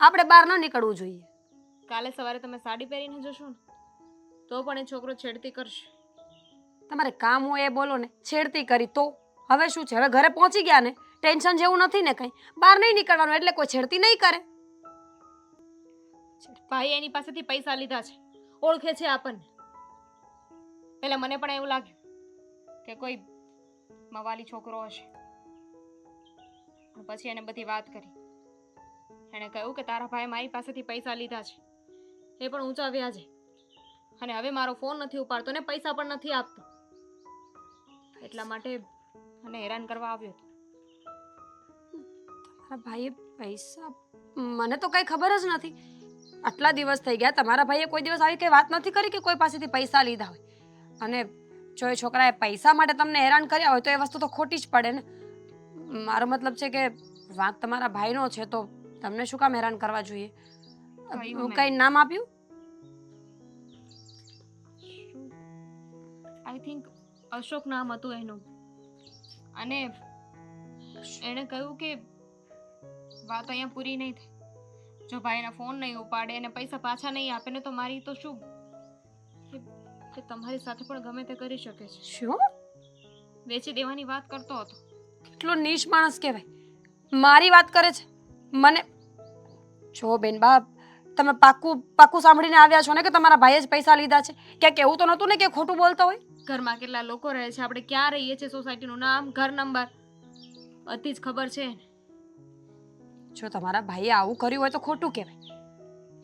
આપણે બહાર ન નીકળવું જોઈએ. કાલે સવારે તમે સાડી પહેરીને જશો ને તો પણ એ છોકરો છેડતી કરશે. તમારે કામ હોય એ બોલો ને. છેડતી કરી તો હવે શું છે? હવે ઘરે પહોંચી ગયા ને, ટેન્શન જેવું નથી ને કંઈ. બહાર નહીં નીકળવાનું એટલે કોઈ છેડતી નહીં કરે. ભાઈ એની પાસેથી પૈસા લીધા છે, ઓળખે છે આપણને. પહેલા મને પણ એવું લાગ્યું કે કોઈ મવાલી છોકરો હશે, પછી એને બધી વાત કરી. એણે કહ્યું કે તારા ભાઈ મારી પાસેથી પૈસા લીધા છે, એ પણ ઊંચા વ્યાજે, અને હવે મારો ફોન નથી ઉપાડતો ને પૈસા પણ નથી આપતો. એટલા માટે મને હેરાન કરવા આવ્યો હતો. તમારા ભાઈએ પૈસા? મને તો કંઈ ખબર જ નથી. આટલા દિવસ થઈ ગયા, તમારા ભાઈએ કોઈ દિવસ આવી કંઈ વાત નથી કરી કે કોઈ પાસેથી પૈસા લીધા હોય. અને જો એ છોકરાએ પૈસા માટે તમને હેરાન કર્યા હોય તો એ વસ્તુ તો ખોટી જ પડે ને. મારો મતલબ છે કે વાંક તમારા ભાઈનો છે તો તમને શું કામ હેરાન કરવા જોઈએ? કંઈ નામ આપ્યું? આઈ થિંક અશોક નામ હતું એનું. અને એણે કહ્યું કે વાત અહીંયા પૂરી નહીં થાય. જો ભાઈના ફોન નહીં ઉપાડે અને પૈસા પાછા નહીં આપે ને તો મારી તો શું, કે તમારી સાથે પણ ગમે તે કરી શકે છે. શું? વેચી દેવાની વાત કરતો હતો. કેટલો નીચ માણસ કહેવાય. મારી વાત કરે છે મને? જો બેન બાપ, તમે પાક્કું સાંભળીને આવ્યા છો ને કે તમારા ભાઈએ જ પૈસા લીધા છે? ક્યાંક એવું તો નહોતું ને કે ખોટું બોલતો હોય? ઘરમાં કેટલા લોકો રહે છે, આપણે ક્યાં રહીએ છીએ, સોસાયટીનું નામ, ઘર નંબર બધી જ ખબર છે. જો તમારા ભાઈએ આવું કર્યું હોય તો ખોટું કહેવાય.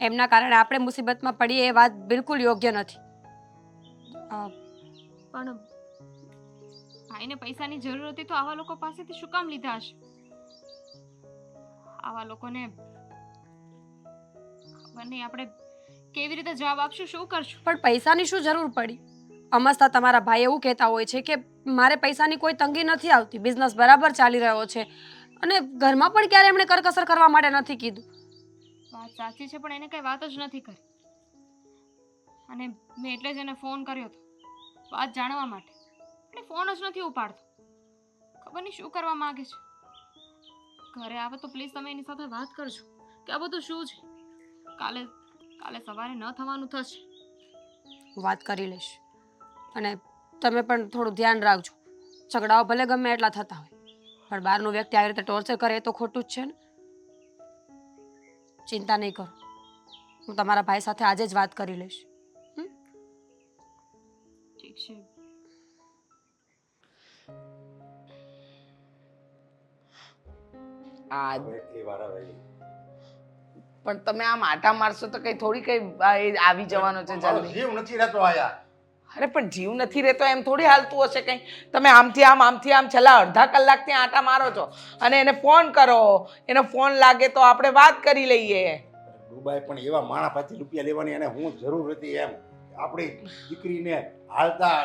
એમના કારણે આપણે મુસીબતમાં પડીએ એ વાત બિલકુલ યોગ્ય નથી. પણ ભાઈને પૈસાની જરૂર હતી તો આવા લોકો પાસેથી શું કામ લીધા હશે? આવા લોકોને ખબર નહીં આપણે કેવી રીતે જવાબ આપશું, શું કરશું? પણ પૈસાની શું જરૂર પડી? અમસ્તા તમારા ભાઈ એવું કહેતા હોય છે કે મારે પૈસાની કોઈ તંગી નથી આવતી, બિઝનેસ બરાબર ચાલી રહ્યો છે, અને ઘરમાં પણ ક્યારે એમણે કરકસર કરવા માટે નથી કીધું. વાત સાચી છે, પણ એને કઈ વાત જ નથી કરી. અને મેં એટલે જ એને ફોન કર્યો હતો વાત જાણવા માટે. એને ફોન જ નથી ઉપાડતો. ખબર નહીં શું કરવા માંગે છે. ઘરે આવે તો પ્લીઝ તમે એની સાથે વાત કરજો કે આ બધું શું છે. કાલે સવારે ન થવાનું થશે. વાત કરી લઈશ. અને તમે પણ થોડું ધ્યાન રાખજો. ઝઘડાઓ ભલે ગમે એટલા થતા હોય, પણ બહારનું વ્યક્તિ આવી રીતે ટોર્ચર કરે એ તો ખોટું જ છે ને. ચિંતા નહીં કરો, હું તમારા ભાઈ સાથે આજે જ વાત કરી લઈશ. ઠીક છે. આ એટલી વાર આવે પણ તમે આમ આટા મારશો તો કઈ થોડી કઈ આવી જવાનો છે મારો જલ્દી. જીવ નથી રહેતો આયા. અરે પણ જીવ નથી રહેતો એમ થોડી હાલતું હશે કઈ. તમે આમથી આમ છેલ્લા અડધા કલાકથી આટા મારો છો અને એને ફોન કરો, એનો ફોન લાગે તો આપણે વાત કરી લઈએ. દુબઈ પણ એવા માણા પાસેથી રૂપિયા લેવાની એને હું જરૂર હતી એમ. આપણી દીકરીને હાલતા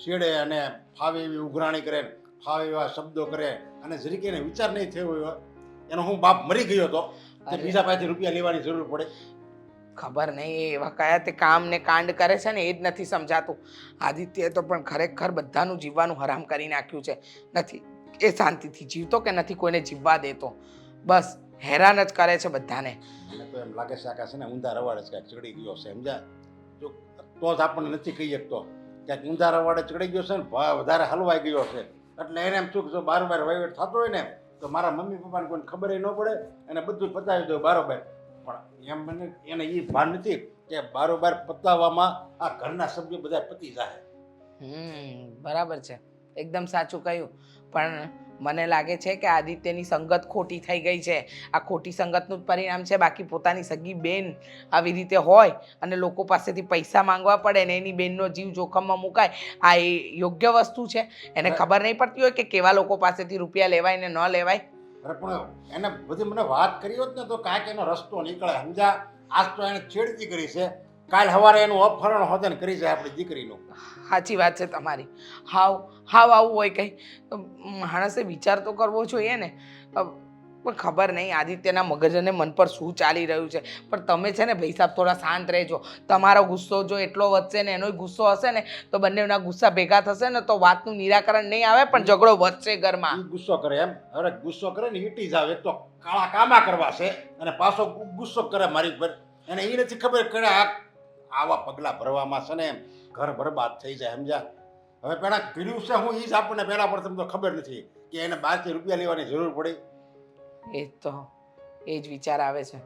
છેડે અને ફાવે એવી ઉઘરાણી કરે, ફાવે એવા શબ્દો કરે અને જરીકે એને વિચાર નહીં થયો હોય એનો હું બાપ મરી ગયો હતો કે બીજા પાસેથી રૂપિયા લેવાની જરૂર પડે. ખબર નહીં એ એવા કયા તે કામ ને કાંડ કરે છે ને એ જ નથી સમજાતું. આદિત્યએ તો પણ ખરેખર બધાનું જીવવાનું હરામ કરી નાખ્યું છે. નથી એ શાંતિથી જીવતો કે નથી કોઈને જીવવા દેતો. બસ હેરાન જ કરે છે બધાને. મને તો એમ લાગે છે આકાશ ને ઊંધા રવાડે છે કાંઈક ચડી ગયો છે સમજા. જો તો જ આપણને નથી કહી શકતો ક્યાંક ઊંધા રવાડે ચડી ગયો છે ને વધારે હલવાઈ ગયો છે એટલે એને એમ શું કે જો બારોબાર વહીવટ થતો હોય ને તો મારા મમ્મી પપ્પાને કોઈને ખબર ન પડે અને બધું પતાવી દો બારોબાર. પણ એમ મને એને એ ભાન નથી કે બારોબાર પતાવવામાં આ ઘરના સભ્યો બધા પતી જાય. બરાબર છે, એકદમ સાચું કહ્યું. પણ મને લાગે છે કે આદિત્યની સંગત ખોટી થઈ ગઈ છે. આ ખોટી સંગતનું જ પરિણામ છે. બાકી પોતાની સગી બેન આવી રીતે હોય અને લોકો પાસેથી પૈસા માંગવા પડે ને એની બેનનો જીવ જોખમમાં મુકાય, આ એ યોગ્ય વસ્તુ છે? એને ખબર નહીં પડતી હોય કે કેવા લોકો પાસેથી રૂપિયા લેવાય ને ન લેવાય? અરે પણ એને બધી મને વાત કરી હોત ને તો કાંઈક એનો રસ્તો નીકળે સમજા. આજ તો એને છેડતી કરી છે, કાલ સવારે એનું અપહરણ હોતે ને કરી જાય આપણી દીકરીનું. સાચી વાત છે તમારી. હાવ આવું હોય કંઈ માણસે વિચાર તો કરવો જોઈએ ને. પણ ખબર નહીં આદિત્યના મગજ અને મન પર શું ચાલી રહ્યું છે. પણ તમે છે ને ભાઈ સાહેબ થોડા શાંત રહેજો. તમારો ગુસ્સો જો એટલો વધશે ને એનોય ગુસ્સો હશે ને તો બંનેના ગુસ્સા ભેગા થશે ને તો વાતનું નિરાકરણ નહીં આવે પણ ઝઘડો વધશે ઘરમાં. ઈ ગુસ્સો કરે એમ અરે ગુસ્સો કરે ને ઈટી જાવ. એક તો કાળા કામા કરવા છે અને પાછો ગુસ્સો કરે મારી પર. એને એ નથી ખબર કે આવા પગલાં ભરવામાં છે ને એમ ઘર બરબાદ થઈ જાય સમજ્યા. હવે પેલા કર્યું છે હું એ જ આપણને પહેલા પ્રથમ તો ખબર નથી કે એને બહારથી રૂપિયા લેવાની જરૂર પડી. એ જ વિચાર આવે છે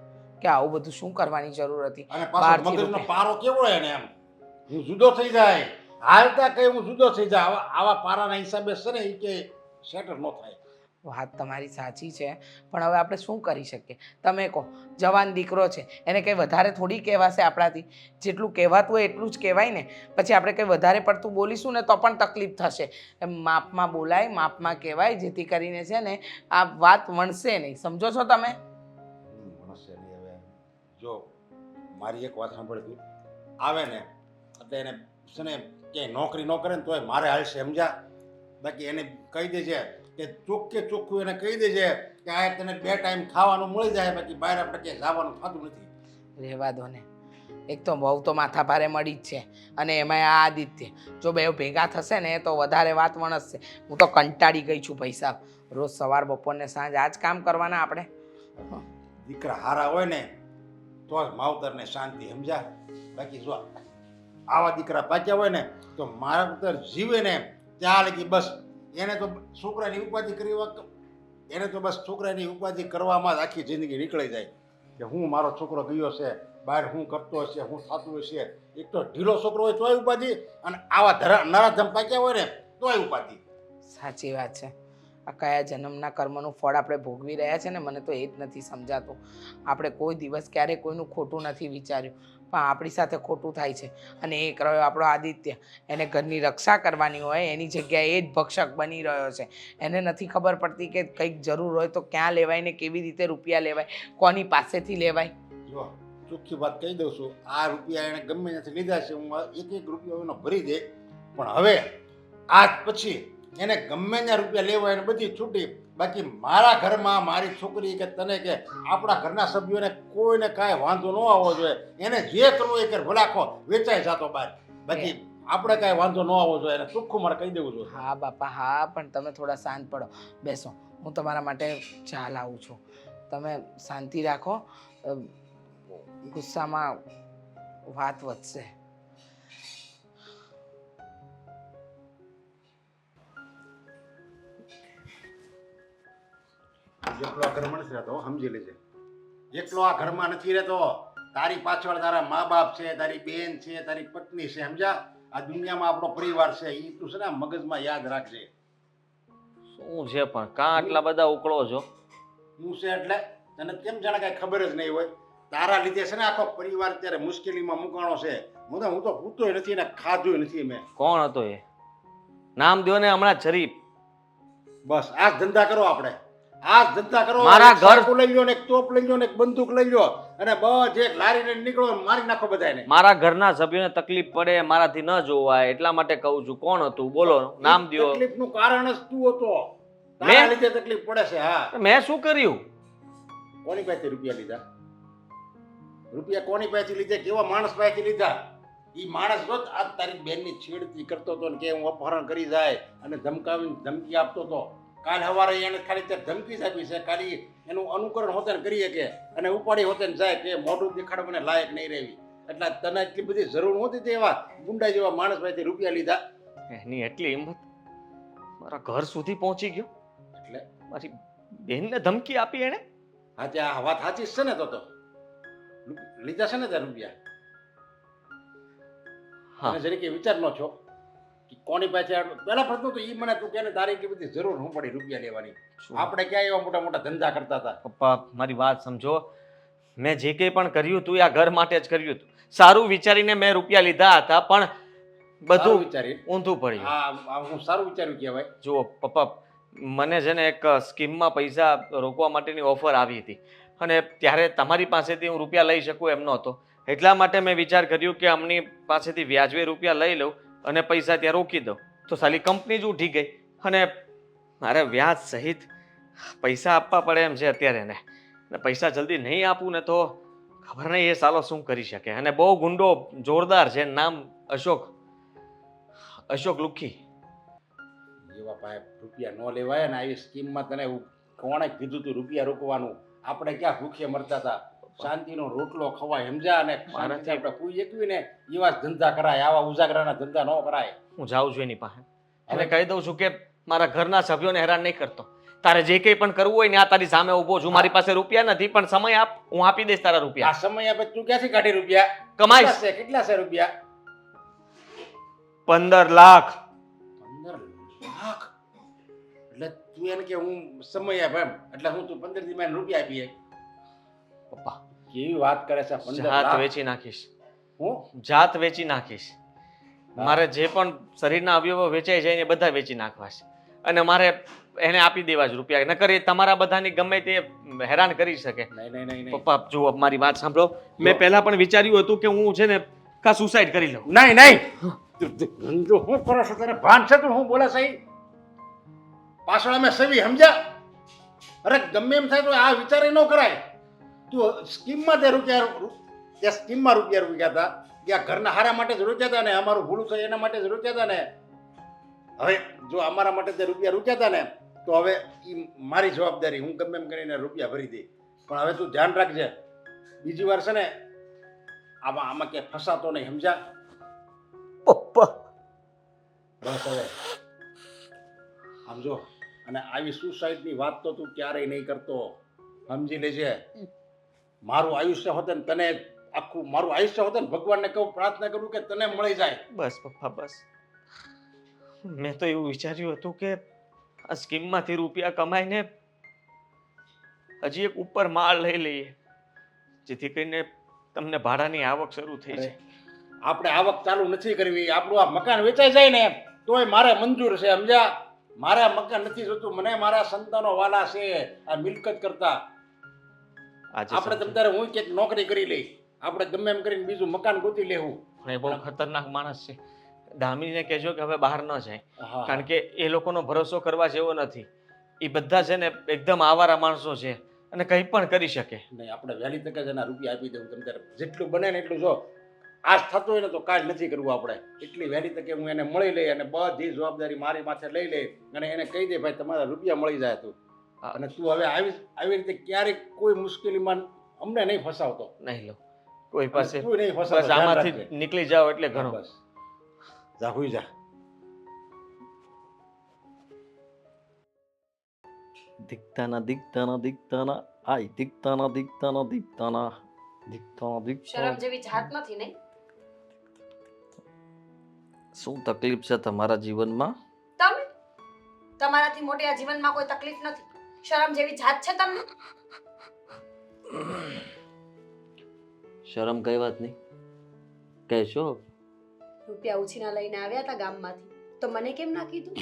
કે આવું બધું શું કરવાની જરૂર હતી. અને પાછો મગજનો પારો કેવો એને એમ હું જુદો થઈ જાય હાલતા કઈ હું જુદો થઈ જાય. આવા પારાના હિસાબે છે ને એ કે સેટલ ન થાય. વાત તમારી સાચી છે પણ હવે આપણે શું કરી શકીએ? તમે કહો. જવાન દીકરો છે એને કંઈ વધારે થોડી કહેવાશે આપણાથી. જેટલું કહેવાતું હોય એટલું જ કહેવાય ને. પછી આપણે કંઈ વધારે પડતું બોલીશું ને તો પણ તકલીફ થશે. એમ માપમાં બોલાય, માપમાં કહેવાય, જેથી કરીને છે ને આ વાત વણશે નહીં. સમજો છો તમે? મનસ્ય નહીં. હવે જો મારી એક વાત સાંભળતું આવે ને એટલે એને છે ને ક્યાંય નોકરી ન કરે ને તોય મારે હાલશે સમજ્યા. બાકી એને કહી દેજે કે ચોખ્ખે ચોખ્ખું એને કહી દેજે કે આ તને 2 ટાઈમ ખાવાનું મળી જાય બાકી બહાર આપણે ક્યાંય જવાનું થતું નથી. રહેવા દો ને. એક તો બહુ તો માથા ભારે મળી જ છે અને એમાં આ આદિત્ય. જો બે ભેગા થશે ને તો વધારે વાત વણસશે. હું તો કંટાળી ગઈ છું ભાઈ સાહેબ. રોજ સવાર બપોર ને સાંજ આ જ કામ કરવાના આપણે. દીકરા હારા હોય ને તો જ માવતરને શાંતિ સમજ્યા. બાકી જો આવા દીકરા પાક્યા હોય ને તો માવતર જીવે ને ત્યાં લગી બસ એને તો છોકરાની ઉપાધિ કરવામાં જ આખી જિંદગી નીકળી જાય કે હું મારો છોકરો ગયો છે બહાર હું કરતો હશે હું થતું હશે. એક તો ઢીલો છોકરો હોય તોય ઉપાધિ અને આવા નરાધમ પાક્યા હોય ને તોય ઉપાધિ. સાચી વાત છે. આ કયા જન્મના કર્મનું ફળ આપણે ભોગવી રહ્યા છે ને મને તો એ જ નથી સમજાતું. આપણે કોઈ દિવસ ક્યારેય કોઈનું ખોટું નથી વિચાર્યું પણ આપણી સાથે ખોટું થાય છે. અને એક રહ્યો આપણો આદિત્ય. એને ઘરની રક્ષા કરવાની હોય એની જગ્યાએ એ જ ભક્ષક બની રહ્યો છે. એને નથી ખબર પડતી કે કંઈક જરૂર હોય તો ક્યાં લેવાય ને કેવી રીતે રૂપિયા લેવાય, કોની પાસેથી લેવાય. જો ચોખ્ખી વાત કહી દઉં છું આ રૂપિયા એને ગમે ત્યાંથી લીધા છે હું એક રૂપિયો એનો ભરી દે પણ હવે આજ પછી એને ગમે ત્યાં રૂપિયા લેવા એને બધી છૂટી. બાકી મારા ઘરમાં મારી છોકરી કે તને કે આપણા ઘરના સભ્યોને કોઈને કાંઈ વાંધો ન આવવો જોઈએ. એને જે કરવું એ કર ભલાખો વેચાઈ જતો બહાર. બાકી આપણે કાંઈ વાંધો ન આવવો જોઈએ એને ચોખ્ખું મારે કહી દેવું જોઈએ. હા બાપા હા પણ તમે થોડા શાંત પડો. બેસો હું તમારા માટે ચા લાવું છું. તમે શાંતિ રાખો. ગુસ્સામાં વાત વધશે. એકલો આ ઘરમાં નથી રહેતો સમજી લેજે. એકલો આ ઘરમાં નથી રહેતો. તારી પાછળ તારા મા બાપ છે, તારી બેન છે, તારી પત્ની છે સમજ્યા. આ દુનિયામાં આપણો પરિવાર છે એ તું છે ને મગજમાં યાદ રાખજે. શું છે પણ કાં આટલા બધા ઉકળો છો? હું છે એટલે તને કેમ જાણે કાંઈ ખબર જ નહીં હોય? તારા લીધે છે ને આખો પરિવાર અત્યારે મુશ્કેલીમાં મુકાણો છે. હું તો પૂતોય નથી ને ખાધું નથી મેં. કોણ હતો એ? નામ દ્યો ને હમણાં જરી. બસ આ જ ધંધા કરો આપણે. આ જ ધંધા કરો. મારા એક ઘર- ચાકુ લઈ લો ને એક તોપ લઈ લો ને એક બંદૂક લઈ લો અને બસ એક લારીને નીકળો ને મારી નાખો બધાને. મારા ઘરના સભ્યોને તકલીફ પડે, મારાથી ન જોવાય એટલા માટે કહું છું. કોણ હતું બોલો, નામ દ્યો. તકલીફનું કારણ જ તું હતો. મેં? તારા લીધે તકલીફ પડે છે. હા, મેં શું કર્યું? કોની પાસેથી રૂપિયા લીધા? રૂપિયા કોની પાસેથી લીધા? કેવા માણસ પાસેથી લીધા? ઈ માણસ રોજ આ તારી બેનની છેડતી કરતો હતો ને કે હું અપહરણ કરી જાય અને ધમકાવીને ધમકી આપતો હતો. કાલ સવારે એને ખાલી ત્યાં ધમકી જ આપી છે, ખાલી એનું અનુકરણ હોતે ને કરી શકે અને ઉપાડી હોતે ને જાય કે મોઢું દેખાડવા મને લાયક નહીં રહેવી. એટલે તને એટલી બધી જરૂર નહોતી તે એવા ગુંડા જેવા માણસ પાસેથી રૂપિયા લીધા. એની એટલી હિંમત મારા ઘર સુધી પહોંચી ગયો? એટલે મારી બેનને ધમકી આપી એને? હા, ત્યાં વાત સાચી જ છે ને? તો લીધા છે ને ત્યાં રૂપિયા? હા. અને જરીકે વિચારનો છો કે કોની પાસે પહેલા પ્રશ્ન તો ઈ મને તું કે તારી એટલી બધી જરૂર ન પડી રૂપિયા લેવાની. આપણે ક્યાં એવા મોટા મોટા ધંધા કરતા હતા? પપ્પા મારી વાત સમજો. મેં જે કંઈ પણ કર્યું હતું એ આ ઘર માટે જ કર્યું હતું. સારું વિચારીને મેં રૂપિયા લીધા હતા, પણ સારું બધું વિચારી. ઊંધું પડ્યું. આ હું સારું વિચાર્યું કહેવાય. જુઓ પપ્પા, મને છે ને એક સ્કીમમાં પૈસા રોકવા માટેની ઓફર આવી હતી અને ત્યારે તમારી પાસેથી હું રૂપિયા લઈ શકું એમ નહોતો. એટલા માટે મેં વિચાર કર્યું કે અમની પાસેથી વ્યાજબી રૂપિયા લઈ લઉં અને પૈસા ત્યાં રોકી દઉં. તો સાલી કંપની જ ઉઠી ગઈ અને મારે વ્યાજ સહિત પૈસા આપવા પડે એમ છે અત્યારે ને પૈસા જલ્દી નહીં આપું ને તો ખબર નહીં એ સાલો શું કરી શકે. અને બહુ ગુંડો જોરદાર છે, નામ અશોક લુખી. એવા પાસે રૂપિયા ન લેવાય ને આવી સ્કીમમાં તને કોણે કીધું તું રૂપિયા રોકવાનું? આપણે ક્યાં ભૂખે મરતા હતા? શાંતિનો રોટલો ખવાય સમજ્યા અને શાંતિથી આપણે પૂઈ એકવી ને એવા જ ધંધા કરાય. આવા ઉજાગરાના ધંધા ન કરાય. હું જાઉં છું એની પાસે, એને કહી દઉં છું કે મારા ઘરના સભ્યોને હેરાન નહીં કરતો. તારે જે કંઈ પણ કરવું હોય ને આ તારી સામે ઊભો છું. મારી પાસે રૂપિયા નથી પણ સમય આપ, હું આપી દઈશ તારા આ રૂપિયા. સમય આપે તું ક્યાંથી કાઢી રૂપિયા? કમાઈશ. કેટલા છે રૂપિયા? 15 લાખ. 15 લાખ? એટલે તું એને કે હું સમય આપ એમ? એટલે હું તું 15 દી રૂપિયા આપીએ? પપ્પા કેવી વાત કરે છે? 15 જાત લાખ? વેચી નાખીશ. હું જાત વેચી નાખીશ. મારે જે પણ શરીરના અવયવો વેચાઈ જાય ને બધા વેચી નાખવા છે અને મારે એને આપી દેવા જ રૂપિયા. નકર એ તમારા બધાની ગમે તે હેરાન કરી શકે. નહીં. પપ્પા જુઓ મારી વાત સાંભળો. મેં પહેલા પણ વિચાર્યું હતું કે હું છે ને કા સુસાઇડ કરી લઉં. નહીં. જો હું કરો છો તને ભાન છે? તું હું બોલે છે? પાછળ અમે સવી સમજ્યા? અરે ગમે એમ થાય તો આ વિચારે ન કરાય. તું સ્કીમમાં તે સ્કીમમાં રૂપિયા રૂપિયા હતા કે આ ઘરના હારા માટે જ રોક્યા હતા ને અમારું ભૂલું થયું એના માટે જ રોક્યા હતા ને. હવે જો અમારા માટે તે રૂપિયા રૂક્યા હતા ને તો હવે એ મારી જવાબદારી, હું ગમે એમ કરીને રૂપિયા ભરી દઈ. પણ હવે તું ધ્યાન રાખજે, બીજી વાર છે ને આમાં ક્યાંય ફસાતો નહીં સમજ્યા? પપ્પા બસ હવે આમ જો, અને આવી સુસાઇડની વાત તો તું ક્યારેય નહીં કરતો, સમજી લેજે. મારું આયુષ્ય હોતે ને તને આખું મારું આયુષ્ય હોતે ને ભગવાનને કહું, પ્રાર્થના કરું કે તને મળી જાય. બસ પપ્પા બસ. મેં તો એવું વિચાર્યું હતું કે આ સ્કીમમાંથી રૂપિયા કમાઈને હજી એક ઉપર માળ લઈ લઈએ જેથી કરીને તમને ભાડાની આવક શરૂ થઈ જાય. આપણે આવક ચાલુ નથી કરવી. આપણું આ મકાન વેચાઈ જાય ને તોય મારે મંજૂર છે સમજ્યા? મારે આ મકાન નથી જોતું, મને મારા સંતાનો વાલા છે આ મિલકત કરતા. આપણે તમ તારે હું ક્યાંક નોકરી કરી લઈ, આપણે ગમે એમ કરીને બીજું મકાન ગોતી લેવું. પણ એ બહુ ખતરનાક માણસ છે. દામિનીને કહેજો કે હવે બહાર ન જાય, કારણ કે એ લોકોનો ભરોસો કરવા જેવો નથી. એ બધા છે ને એકદમ આવારા માણસો છે અને કંઈ પણ કરી શકે. નહીં, આપણે વહેલી તકે જ એના રૂપિયા આપી દઉં. તમે તારે જેટલું બને ને એટલું જો. આજ થતું હોય ને તો કાલ નથી કરવું આપણે. એટલી વહેલી તકે હું એને મળી લઈ અને બધી જવાબદારી મારી માથે લઈ લઈ અને એને કહી દે ભાઈ તમારા રૂપિયા મળી જાય તું. અને તું હવે આવી રીતે ક્યારેક કોઈ મુશ્કેલીમાં અમને નહીં ફસાવતો. નહીં લો કોઈ પાસે. તું નહીં બસ ફસાવતો. આમાંથી નીકળી જાઓ એટલે ઘણો. બસ જા હુઈ જા. દિખતાના દિખતાના દિખતાના આય દિખતાના દિખતાના દિખતાના દિખતાના શરમ દિખતાના જેવી જાત નથી નહીં? શું તકલીફ છે તમારા જીવનમાં? તમે તમારાથી મોટી આ જીવનમાં કોઈ તકલીફ નથી. શરમ જેવી જાત છે તમને? શરમ કઈ વાત નહીં, કહેશો? રૂપિયા ઉછીના લઈને આવ્યા હતા ગામમાંથી, તો મને કેમ ના કીધું?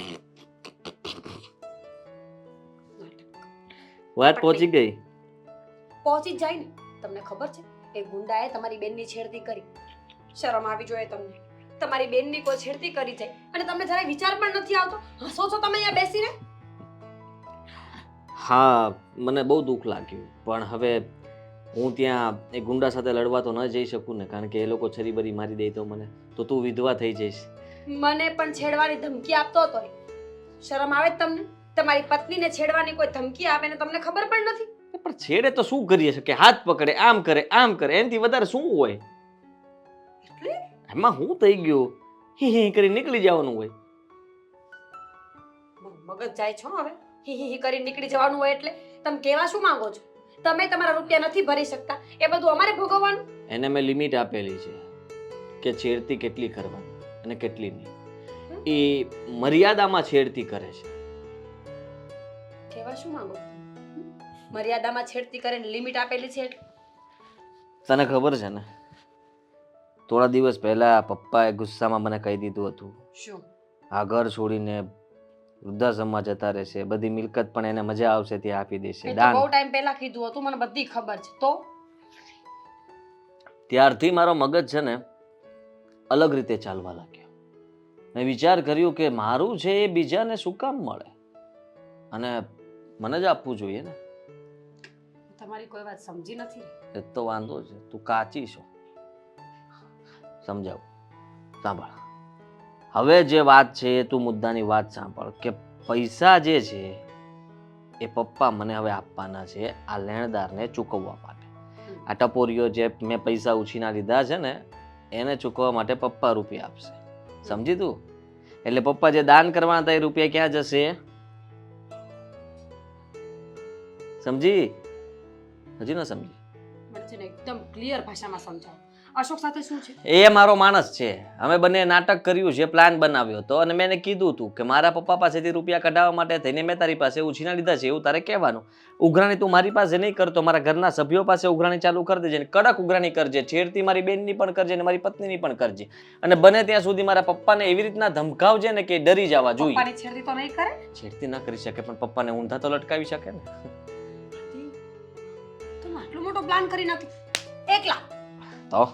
વાત પહોંચી ગઈ. પહોંચી જ જાય ને. તમને ખબર છે એ ગુંડાએ તમારી બેનની છેડતી કરી. શરમ આવી જોઈએ તમને. તમારી બેનની કોઈ છેડતી કરી જાય અને તમને જરાય વિચાર પણ નથી આવતો. હસો છો તમે અહીંયા બેસીને. હા, મને બહુ દુઃખ લાગ્યું, પણ હવે હું ત્યાં એ ગુંડા સાથે લડવા તો ન જઈ શકું ને, કારણ કે એ લોકો છરી બરી મારી દે તો મને તો તું વિધવા થઈ જઈશ. મને પણ છેડવાની ધમકી આપતો હતો એ. શરમ આવે જ તમને? તમારી પત્નીને છેડવાની કોઈ ધમકી આપે ને તમને ખબર પણ નથી. પણ છેડે તો શું કરીએ છે કે હાથ પકડે, આમ કરે, એનાથી વધારે શું હોય? એટલે એમાં હું થઈ ગયું? હી કરી નીકળી જવાનું હોય. મગજ જાય છો હવે. હી કરી નીકળી જવાનું હોય એટલે તમે કેવા શું માંગો છો? તમે તમારા રૂપિયા નથી ભરી શકતા, એ બધું અમારે ભોગવવાનું? એને મેં લિમિટ આપેલી છે કે છેડતી કેટલી કરવાની અને કેટલી નહીં. એ મર્યાદામાં છેડતી કરે છે. કેવા શું માંગો? મર્યાદામાં છેડતી કરીને લિમિટ આપેલી છે એટલે? તને ખબર છે ને, થોડા દિવસ પહેલા પપ્પાએ ગુસ્સામાં મને કહી દીધું હતું, શું? આ ઘર છોડીને વૃદ્ધાશ્રમમાં જતા રહેશે, બધી મિલકત પણ એને મજા આવશે ત્યાં આપી દેશે, એ તો દાન. બહુ ટાઈમ પહેલા કીધું હતું, મને બધી ખબર છે. તો ત્યારથી મારો મગજ છે ને અલગ રીતે ચાલવા લાગ્યો. મેં વિચાર કર્યું કે મારું છે એ બીજાને શું કામ મળે, અને મને જ આપવું જોઈએ ને. તમારી કોઈ વાત સમજી નથી. એ તો વાંધો છે, તું કાચી છો. સમજાવું, સાંભળ. હવે જે વાત છે એ તું મુદ્દાની વાત સાંભળ કે પૈસા જે છે એ પપ્પા મને હવે આપવાના છે આ લેણદારને ચૂકવવા માટે. આ ટપોરીઓ જે મેં પૈસા ઉછીના લીધા છે ને એને ચૂકવવા માટે પપ્પા રૂપિયા આપશે. સમજી તું? એટલે પપ્પા જે દાન કરવાના હતા એ રૂપિયા ક્યાં જશે? સમજી? હજી ન સમજી? મને છે ને એકદમ ક્લિયર ભાષામાં સમજાવો. અશોક સાથે શું છે? એ મારો માણસ છે. અમે બંને નાટક કર્યું છે, પ્લાન બનાવ્યો હતો, અને મેં એને કીધું હતું કે મારા પપ્પા પાસેથી રૂપિયા કઢાવવા માટે થઈને મેં તારી પાસે ઉછીના લીધા છે એવું તારે કહેવાનું. ઉઘરાણી તું મારી પાસે નહીં કરતો, મારા ઘરના સભ્યો પાસે ઉઘરાણી ચાલુ કરી દેજે, ને કડક ઉઘરાણી કરજે. છેડતી મારી બેનની પણ કરજે અને મારી પત્નીની પણ કરજે, અને બને ત્યાં સુધી મારા પપ્પાને એવી રીતના ધમકાવજે ને કે ડરી જવા જોઈએ. પપ્પાની છેડતી તો નહીં કરે? છેડતી ના કરી શકે પણ પપ્પાને ઊંધા તો લટકાવી શકે ને. તમે આટલો મોટો પ્લાન કરી નથી એકલા? તો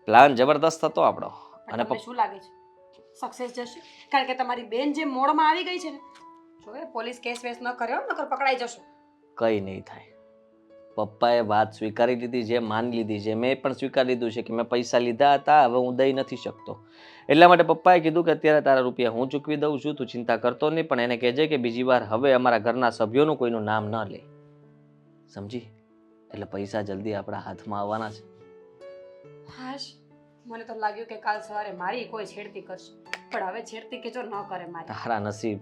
પ્લાન જબરદસ્ત હતો આપણો. અને તમને શું લાગે છે સક્સેસ જશે? કારણ કે તમારી બેન જે મોડમાં આવી ગઈ છે ને, જો એ પોલીસ કેસ વેસ ન કર્યો નકર પકડાઈ જશો. કઈ નહીં થાય. પપ્પાએ વાત સ્વીકારી લીધી છે, માની લીધી છે. મેં પણ સ્વીકારી લીધું છે કે મેં પૈસા લીધા હતા, હવે હું દઈ નથી શકતો. એટલા માટે પપ્પાએ કીધું કે અત્યારે તારા રૂપિયા હું ચૂકવી દઉં છું, તું ચિંતા કરતો નહીં, પણ એને કહેજે કે બીજી વાર હવે અમારા ઘરના સભ્યોનું કોઈનું નામ ન લે. સમજી? એટલે પૈસા જલ્દી આપણા હાથમાં આવવાના છે. હાશ, મને તો લાગ્યું કે કાલ સવારે મારી કોઈ છેડતી કરશે, પણ હવે છેડતી કે જો ન કરે મારી. તારા નસીબ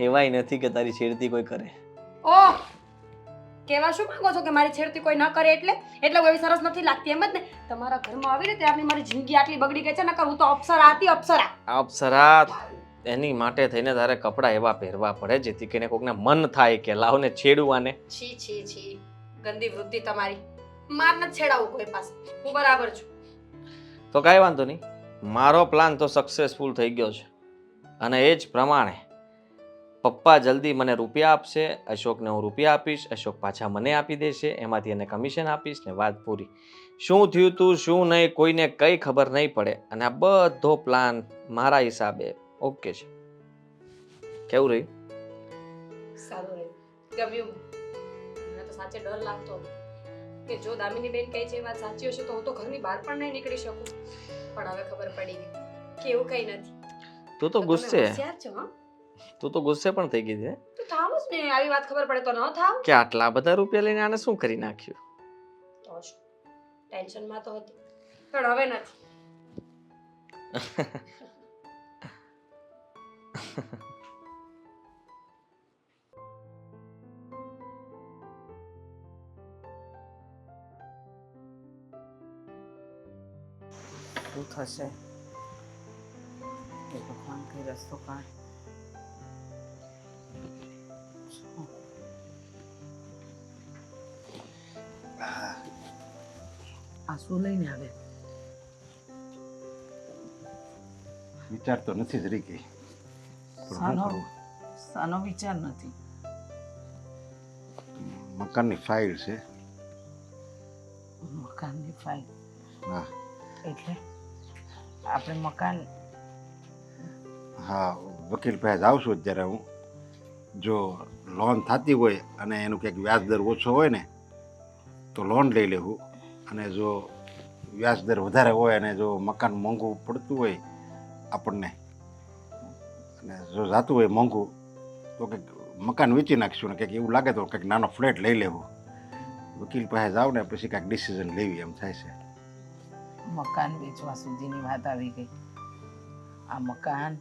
એવાય નથી કે તારી છેડતી કોઈ કરે. ઓહ, કેવા શું માંગો છો કે મારી છેડતી કોઈ ન કરે એટલે? એટલે હું એવી સરસ નથી લાગતી એમ જ ને? તમારા ઘરમાં આવી ને ત્યારની મારી જિંદગી આટલી બગડી ગઈ છે, નકર હું તો અપ્સરા હતી, અપ્સરા. અપ્સરા એની માટે થઈને તારે કપડાં એવા પહેરવા પડે જેથી કરીને કોકને મન થાય કે લાવને છેડવાને. છી છી છી, ગંદી વૃત્તિ તમારી. માર ન છેડાવું કોઈ પાસે, હું બરાબર છું. તો કાંઈ વાંધો નહીં, મારો પ્લાન તો સક્સેસફુલ થઈ ગયો છે, અને એ જ પ્રમાણે પપ્પા જલ્દી મને રૂપિયા આપશે, અશોકને હું રૂપિયા આપીશ, અશોક પાછા મને આપી દેશે, એમાંથી એને કમિશન આપીશ ને વાત પૂરી. શું થયું તું શું નહીં કોઈને કંઈ ખબર નહીં પડે, અને આ બધો પ્લાન મારા હિસાબે ઓકે છે. કેવું રહ્યું? સારું રહ્યું, ગમ્યું. મને તો સાચે ડર લાગતો હતો કે જો દામિની બેન કહે છે એ વાત સાચી હશે તો હું તો ઘરની બહાર પણ નહીં નીકળી શકું, પણ હવે ખબર પડી ગઈ કે એવું કંઈ નથી. તું તો ગુસ્સે હોશિયાર છો. હા, તું તો ગુસ્સે પણ થઈ ગઈ છે તો થાવ જ ને, આવી વાત ખબર પડે તો ન થાવ. કે આટલા બધા રૂપિયા લઈને આને શું કરી નાખ્યું. તો શું, ટેન્શનમાં તો હતી પણ હવે નથી. શું થશે? હે ભગવાન કઈ રસ્તો કાઢ. આ શું લઈને આવે? વિચાર તો નથી જ રીકી, પણ શું સાનો કરું? સાનો વિચાર નથી. મકાનની ફાઇલ છે. મકાનની ફાઇલ હા એટલે આપણે મકાન હા, વકીલ પાસે જાઉં છું અત્યારે હું. જો લોન થતી હોય અને એનું કંઈક વ્યાજ દર ઓછો હોય ને તો લોન લઈ લેવું, અને જો વ્યાજ દર વધારે હોય અને જો મકાન મોંઘું પડતું હોય આપણને, અને જો જાતું હોય મોંઘું, તો કંઈક મકાન વેચી નાખીશું ને કંઈક એવું લાગે તો કંઈક નાનો ફ્લેટ લઈ લેવું. વકીલ પાસે જાવ ને પછી કાંઈક ડિસિઝન લેવી એમ થાય છે. મકાન વેચવા સુધીની વાત આવી ગઈ. આ મકાન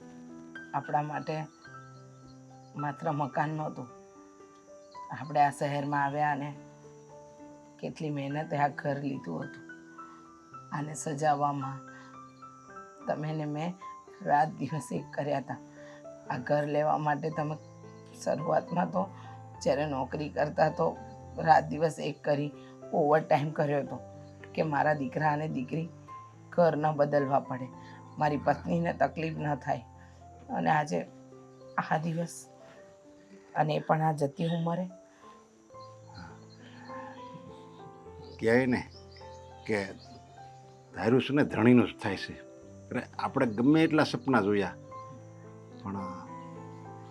આપણા માટે માત્ર મકાન નહોતું. આપણે આ શહેરમાં આવ્યા અને કેટલી મહેનતે આ ઘર લીધું હતું. આને સજાવવામાં તમે ને મેં રાત દિવસ એક કર્યા હતા. આ ઘર લેવા માટે તમે શરૂઆતમાં તો જ્યારે નોકરી કરતા તો રાત દિવસ એક કરી ઓવર ટાઈમ કર્યો હતો કે મારા દીકરા અને દીકરી ઘર ન બદલવા પડે, મારી પત્નીને તકલીફ ન થાય. અને આજે આ દિવસ, અને એ પણ આ જતી ઉંમરે. કહેવાય ને કે ધાર્યું છે ને ધણીનું જ થાય છે. અરે આપણે ગમે એટલા સપના જોયા, પણ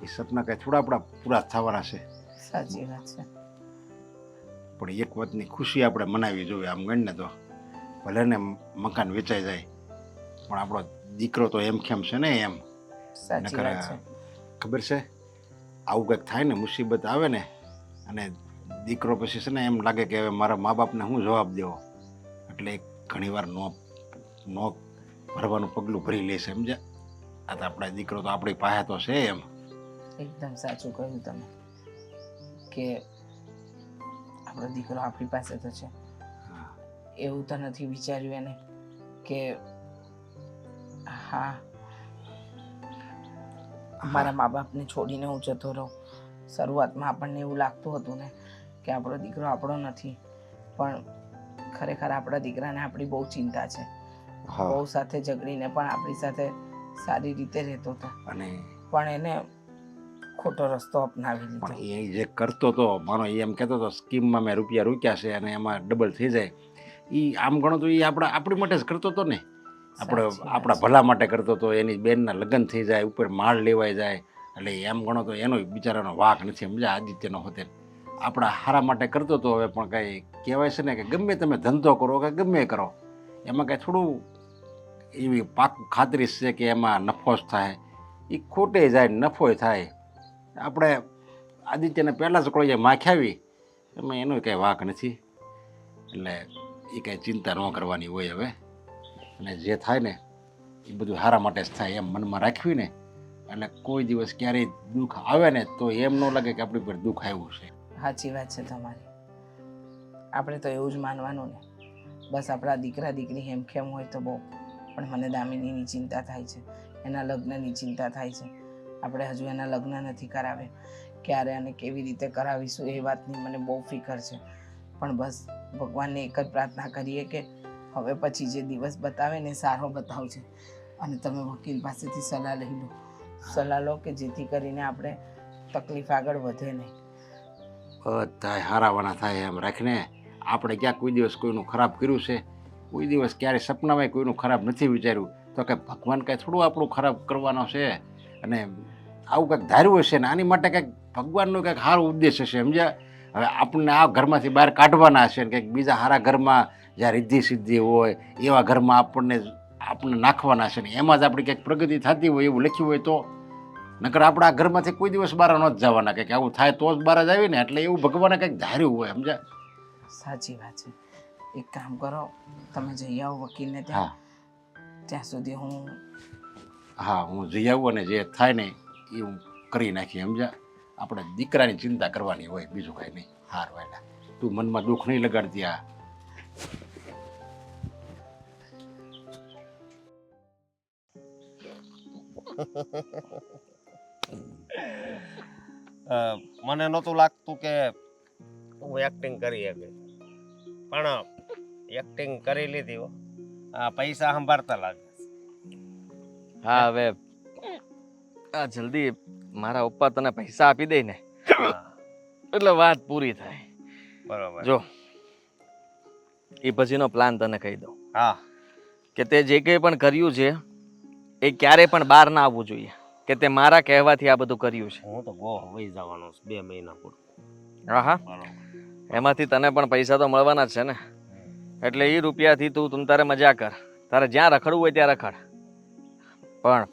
એ સપના કાંઈ થોડા આપણા પૂરા થવાના છે. સાચી વાત છે. પણ એક વાતની ખુશી આપણે મનાવી જોઈએ. આમ ગણ ને તો ભલે ને મકાન વેચાઈ જાય, પણ આપણો દીકરો તો એમ કેમ છે ને એમ. સાચી નકર વાત છે. ખબર છે, આવું કંઈક થાય ને, મુસીબત આવે ને, અને દીકરો પછી છે ને એમ લાગે કે હવે મારા મા બાપને હું જવાબ દેવો, એટલે ઘણીવાર નો ભરવાનું પગલું ભરી લે છે, સમજ્યા? આ તો આપણા દીકરો તો આપણી પાસે તો છે એમ. એકદમ સાચું કહ્યું તમે કે આપણો દીકરો આપણી પાસે તો છે. એવું તો નથી વિચાર્યું એને કે હા મારા મા બાપને છોડીને હું જતો રહું. શરૂઆતમાં આપણને એવું લાગતું હતું ને કે આપણો દીકરો આપણો નથી, પણ ખરેખર આપણા દીકરાને આપણી બહુ ચિંતા છે. બહુ સાથે ઝઘડીને પણ આપણી સાથે સારી રીતે રહેતો હતો, અને પણ એને ખોટો રસ્તો અપનાવી લીધો. પણ એ જે કરતો હતો, માનો એ એમ કહેતો હતો સ્કીમમાં મેં રૂપિયા રૂક્યા છે અને એમાં ડબલ થઈ જાય, એ આમ ગણો તો એ આપણી માટે જ કરતો હતો ને. આપણા ભલા માટે કરતો હતો. એની બેનના લગ્ન થઈ જાય, ઉપર માળ લેવાઈ જાય, એટલે એમ ગણો તો એનો બિચારાનો વાંક નથી, સમજ્યા? આદિત્યનો હોતે આપણા હારા માટે કરતો હતો. હવે પણ કાંઈ કહેવાય છે ને કે ગમે તમે ધંધો કરો કે ગમે કરો, એમાં કાંઈ થોડું એવી પાકું ખાતરી છે કે એમાં નફો જ થાય. એ ખોટે જાય નફોય થાય. આપણે આદિત્યને પહેલાં જ કોઈ માખ્યાવી, એમાં એનો કંઈ વાંક નથી. એટલે એ કાંઈ ચિંતા ન કરવાની હોય હવે. અને જે થાય ને એ બધું સારા માટે જ થાય એમ મનમાં રાખવી ને, એટલે કોઈ દિવસ ક્યારેય દુઃખ આવે ને તો એમ ન લાગે કે આપણી પર દુઃખ આવ્યું છે. સાચી વાત છે તમારી. આપણે તો એવું જ માનવાનું ને, બસ આપણા દીકરા દીકરી હેમખેમ હોય તો બહુ. પણ મને દામિનીની ચિંતા થાય છે, એના લગ્નની ચિંતા થાય છે. આપણે હજુ એના લગ્ન નથી કરાવ્યા, ક્યારે અને કેવી રીતે કરાવીશું એ વાતની મને બહુ ફિકર છે. પણ બસ ભગવાનને એક જ પ્રાર્થના કરીએ કે હવે પછી જે દિવસ બતાવે ને સારો બતાવજો. અને તમે વકીલ પાસેથી સલાહ લઈ લો, સલાહ લો કે જેથી કરીને આપણે તકલીફ આગળ વધે નહીં. બધા હારાવાના થાય એમ રાખીને. આપણે ક્યાં કોઈ દિવસ કોઈનું ખરાબ કર્યું છે? કોઈ દિવસ ક્યારે સપનામાં કોઈનું ખરાબ નથી વિચાર્યું. તો કે ભગવાન કાંઈ થોડું આપણું ખરાબ કરવાનો છે? અને આવું કંઈક ધાર્યું હશે ને આની માટે કંઈક ભગવાનનો કંઈક સારો ઉદ્દેશ હશે, સમજ્યા? હવે આપણને આ ઘરમાંથી બહાર કાઢવાના હશે ને કંઈક બીજા સારા ઘરમાં જ્યાં રિદ્ધિ સિદ્ધિ હોય એવા ઘરમાં આપણને નાખવાના છે ને એમાં જ આપણી કંઈક પ્રગતિ થતી હોય એવું લખ્યું હોય તો. નકર આપણે આ ઘરમાંથી કોઈ દિવસ બહાર ન જ જવાના. કંઈક આવું થાય તો જ બહાર જ આવી ને, એટલે એવું ભગવાને કંઈક ધાર્યું હોય, સમજ્યા? સાચી વાત છે. એક કામ કરો, તમે જઈ આવો વકીલને ત્યાં. ત્યાં સુધી હું જઈ આવું અને જે થાય ને એ હું કરી નાખી, સમજ્યા? આપણે દીકરાની ચિંતા કરવાની હોય, બીજું કાંઈ નહીં. હારું એટલે તું મનમાં દુઃખ નહીં લગાડતી. આ મને નહોતું લાગતું કે હું એક્ટિંગ કરી શકે, પણ એક્ટિંગ કરી લીધી હો. આ પૈસા સંભાળતા લાગે. હા હવે આ જલ્દી મારા પપ્પા તને પૈસા આપી દે ને એટલે વાત પૂરી થાય. બરોબર. જો એ પછીનો પ્લાન તને કહી દઉં હા, કે તે જે કંઈ પણ કર્યું છે એ ક્યારે પણ બહાર ના આવવું જોઈએ કે તે મારા કહેવાથી આ બધું કર્યું છે. હું તો ગોવા વહી જવાનો છું 2 મહિના પૂરતો. હા હા, બરોબર. એમાંથી તને પણ પૈસા તો મળવાના જ છે ને, એટલે એ રૂપિયાથી તું તારે મજા કર, તારે જ્યાં રખડવું હોય ત્યાં રખડ. પણ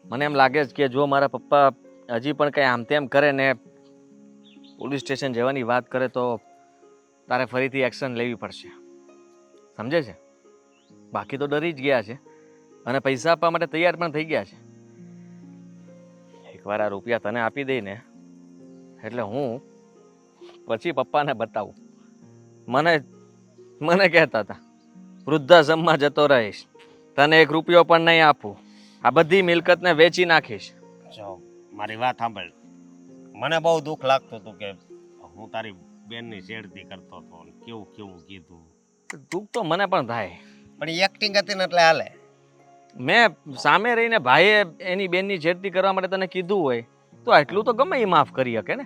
મને એમ લાગે છે કે જો મારા પપ્પા હજી પણ કંઈ આમ તેમ કરે ને પોલીસ સ્ટેશન જવાની વાત કરે તો તારે ફરીથી એક્શન લેવી પડશે, સમજે છે? બાકી તો ડરી જ ગયા છે અને પૈસા આપવા માટે તૈયાર પણ થઈ ગયા છે. એકવાર આ રૂપિયા તને આપી દઈને એટલે હું પછી પપ્પાને બતાવું. મને કહેતા હતા વૃદ્ધાશ્રમમાં જતો રહીશ, તને 1 રૂપિયો પણ નહીં આપું, આ બધી મિલકતને વેચી નાખીશ. જો મારી વાત સાંભળ, મને બહુ દુઃખ લાગતું હતું કે હું તારી બેનની છેડતી કરતો હતો અને કેવું કેવું કીધું. દુઃખ તો મને પણ થાય, પણ એક્ટિંગ હતી ને એટલે હાલે. મેં સામે રહીને ભાઈએ એની બેનની છેડતી કરવા માટે તને કીધું હોય તો આટલું તો ગમે એ માફ કરી શકે ને.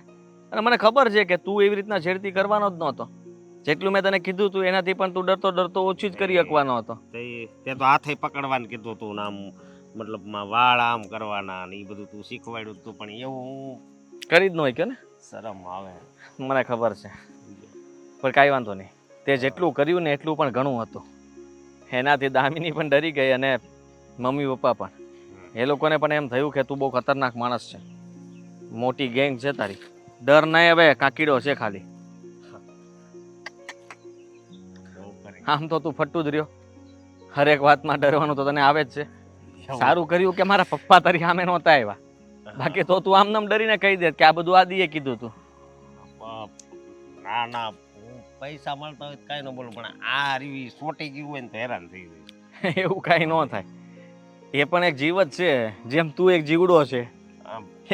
અને મને ખબર છે કે તું એવી રીતના છેડતી કરવાનો જ નહોતો, જેટલું મેં તને કીધું તું એનાથી પણ તું ડરતો ઓછી જ કરી શકવાનો હતો. તે તો હાથે પકડવાનું કીધું હતું ને આમ મતલબમાં વાળ આમ કરવાના ને એ બધું તું શીખવાડ્યું હતું, પણ એવું હું કરી જ ન હોય કે ને. શરમ આવે. મને ખબર છે, પણ કાંઈ વાંધો નહીં, તે જેટલું કર્યું ને એટલું પણ ઘણું હતું. એનાથી દામિની પણ ડરી ગઈ અને મમ્મી પપ્પા પણ. એ લોકોને પણ એમ થયું કે તું બહુ ખતરનાક માણસ છે, મોટી ગેંગ છે તારી, ડર નહીં હવે કાકીડો છે ખાલી. આમ તો તું ફટ્ટું જ રહ્યો, હરેક વાતમાં ડરવાનું તો તને આવે જ છે. સારું કર્યું કે મારા પપ્પા તારી સામે નહોતા આવ્યા, બાકી તો તું આમ નામ ડરીને કહી દે કે આ બધું આદિએ કીધું તું. ના હું પૈસા મળતા હોય તો કાંઈ ન બોલું, પણ આ રીવી સોટી ગયું હોય ને તો હેરાન થઈ જાય. એવું કાંઈ ન થાય, એ પણ એક જીવ જ છે, જેમ તું એક જીવડો છે.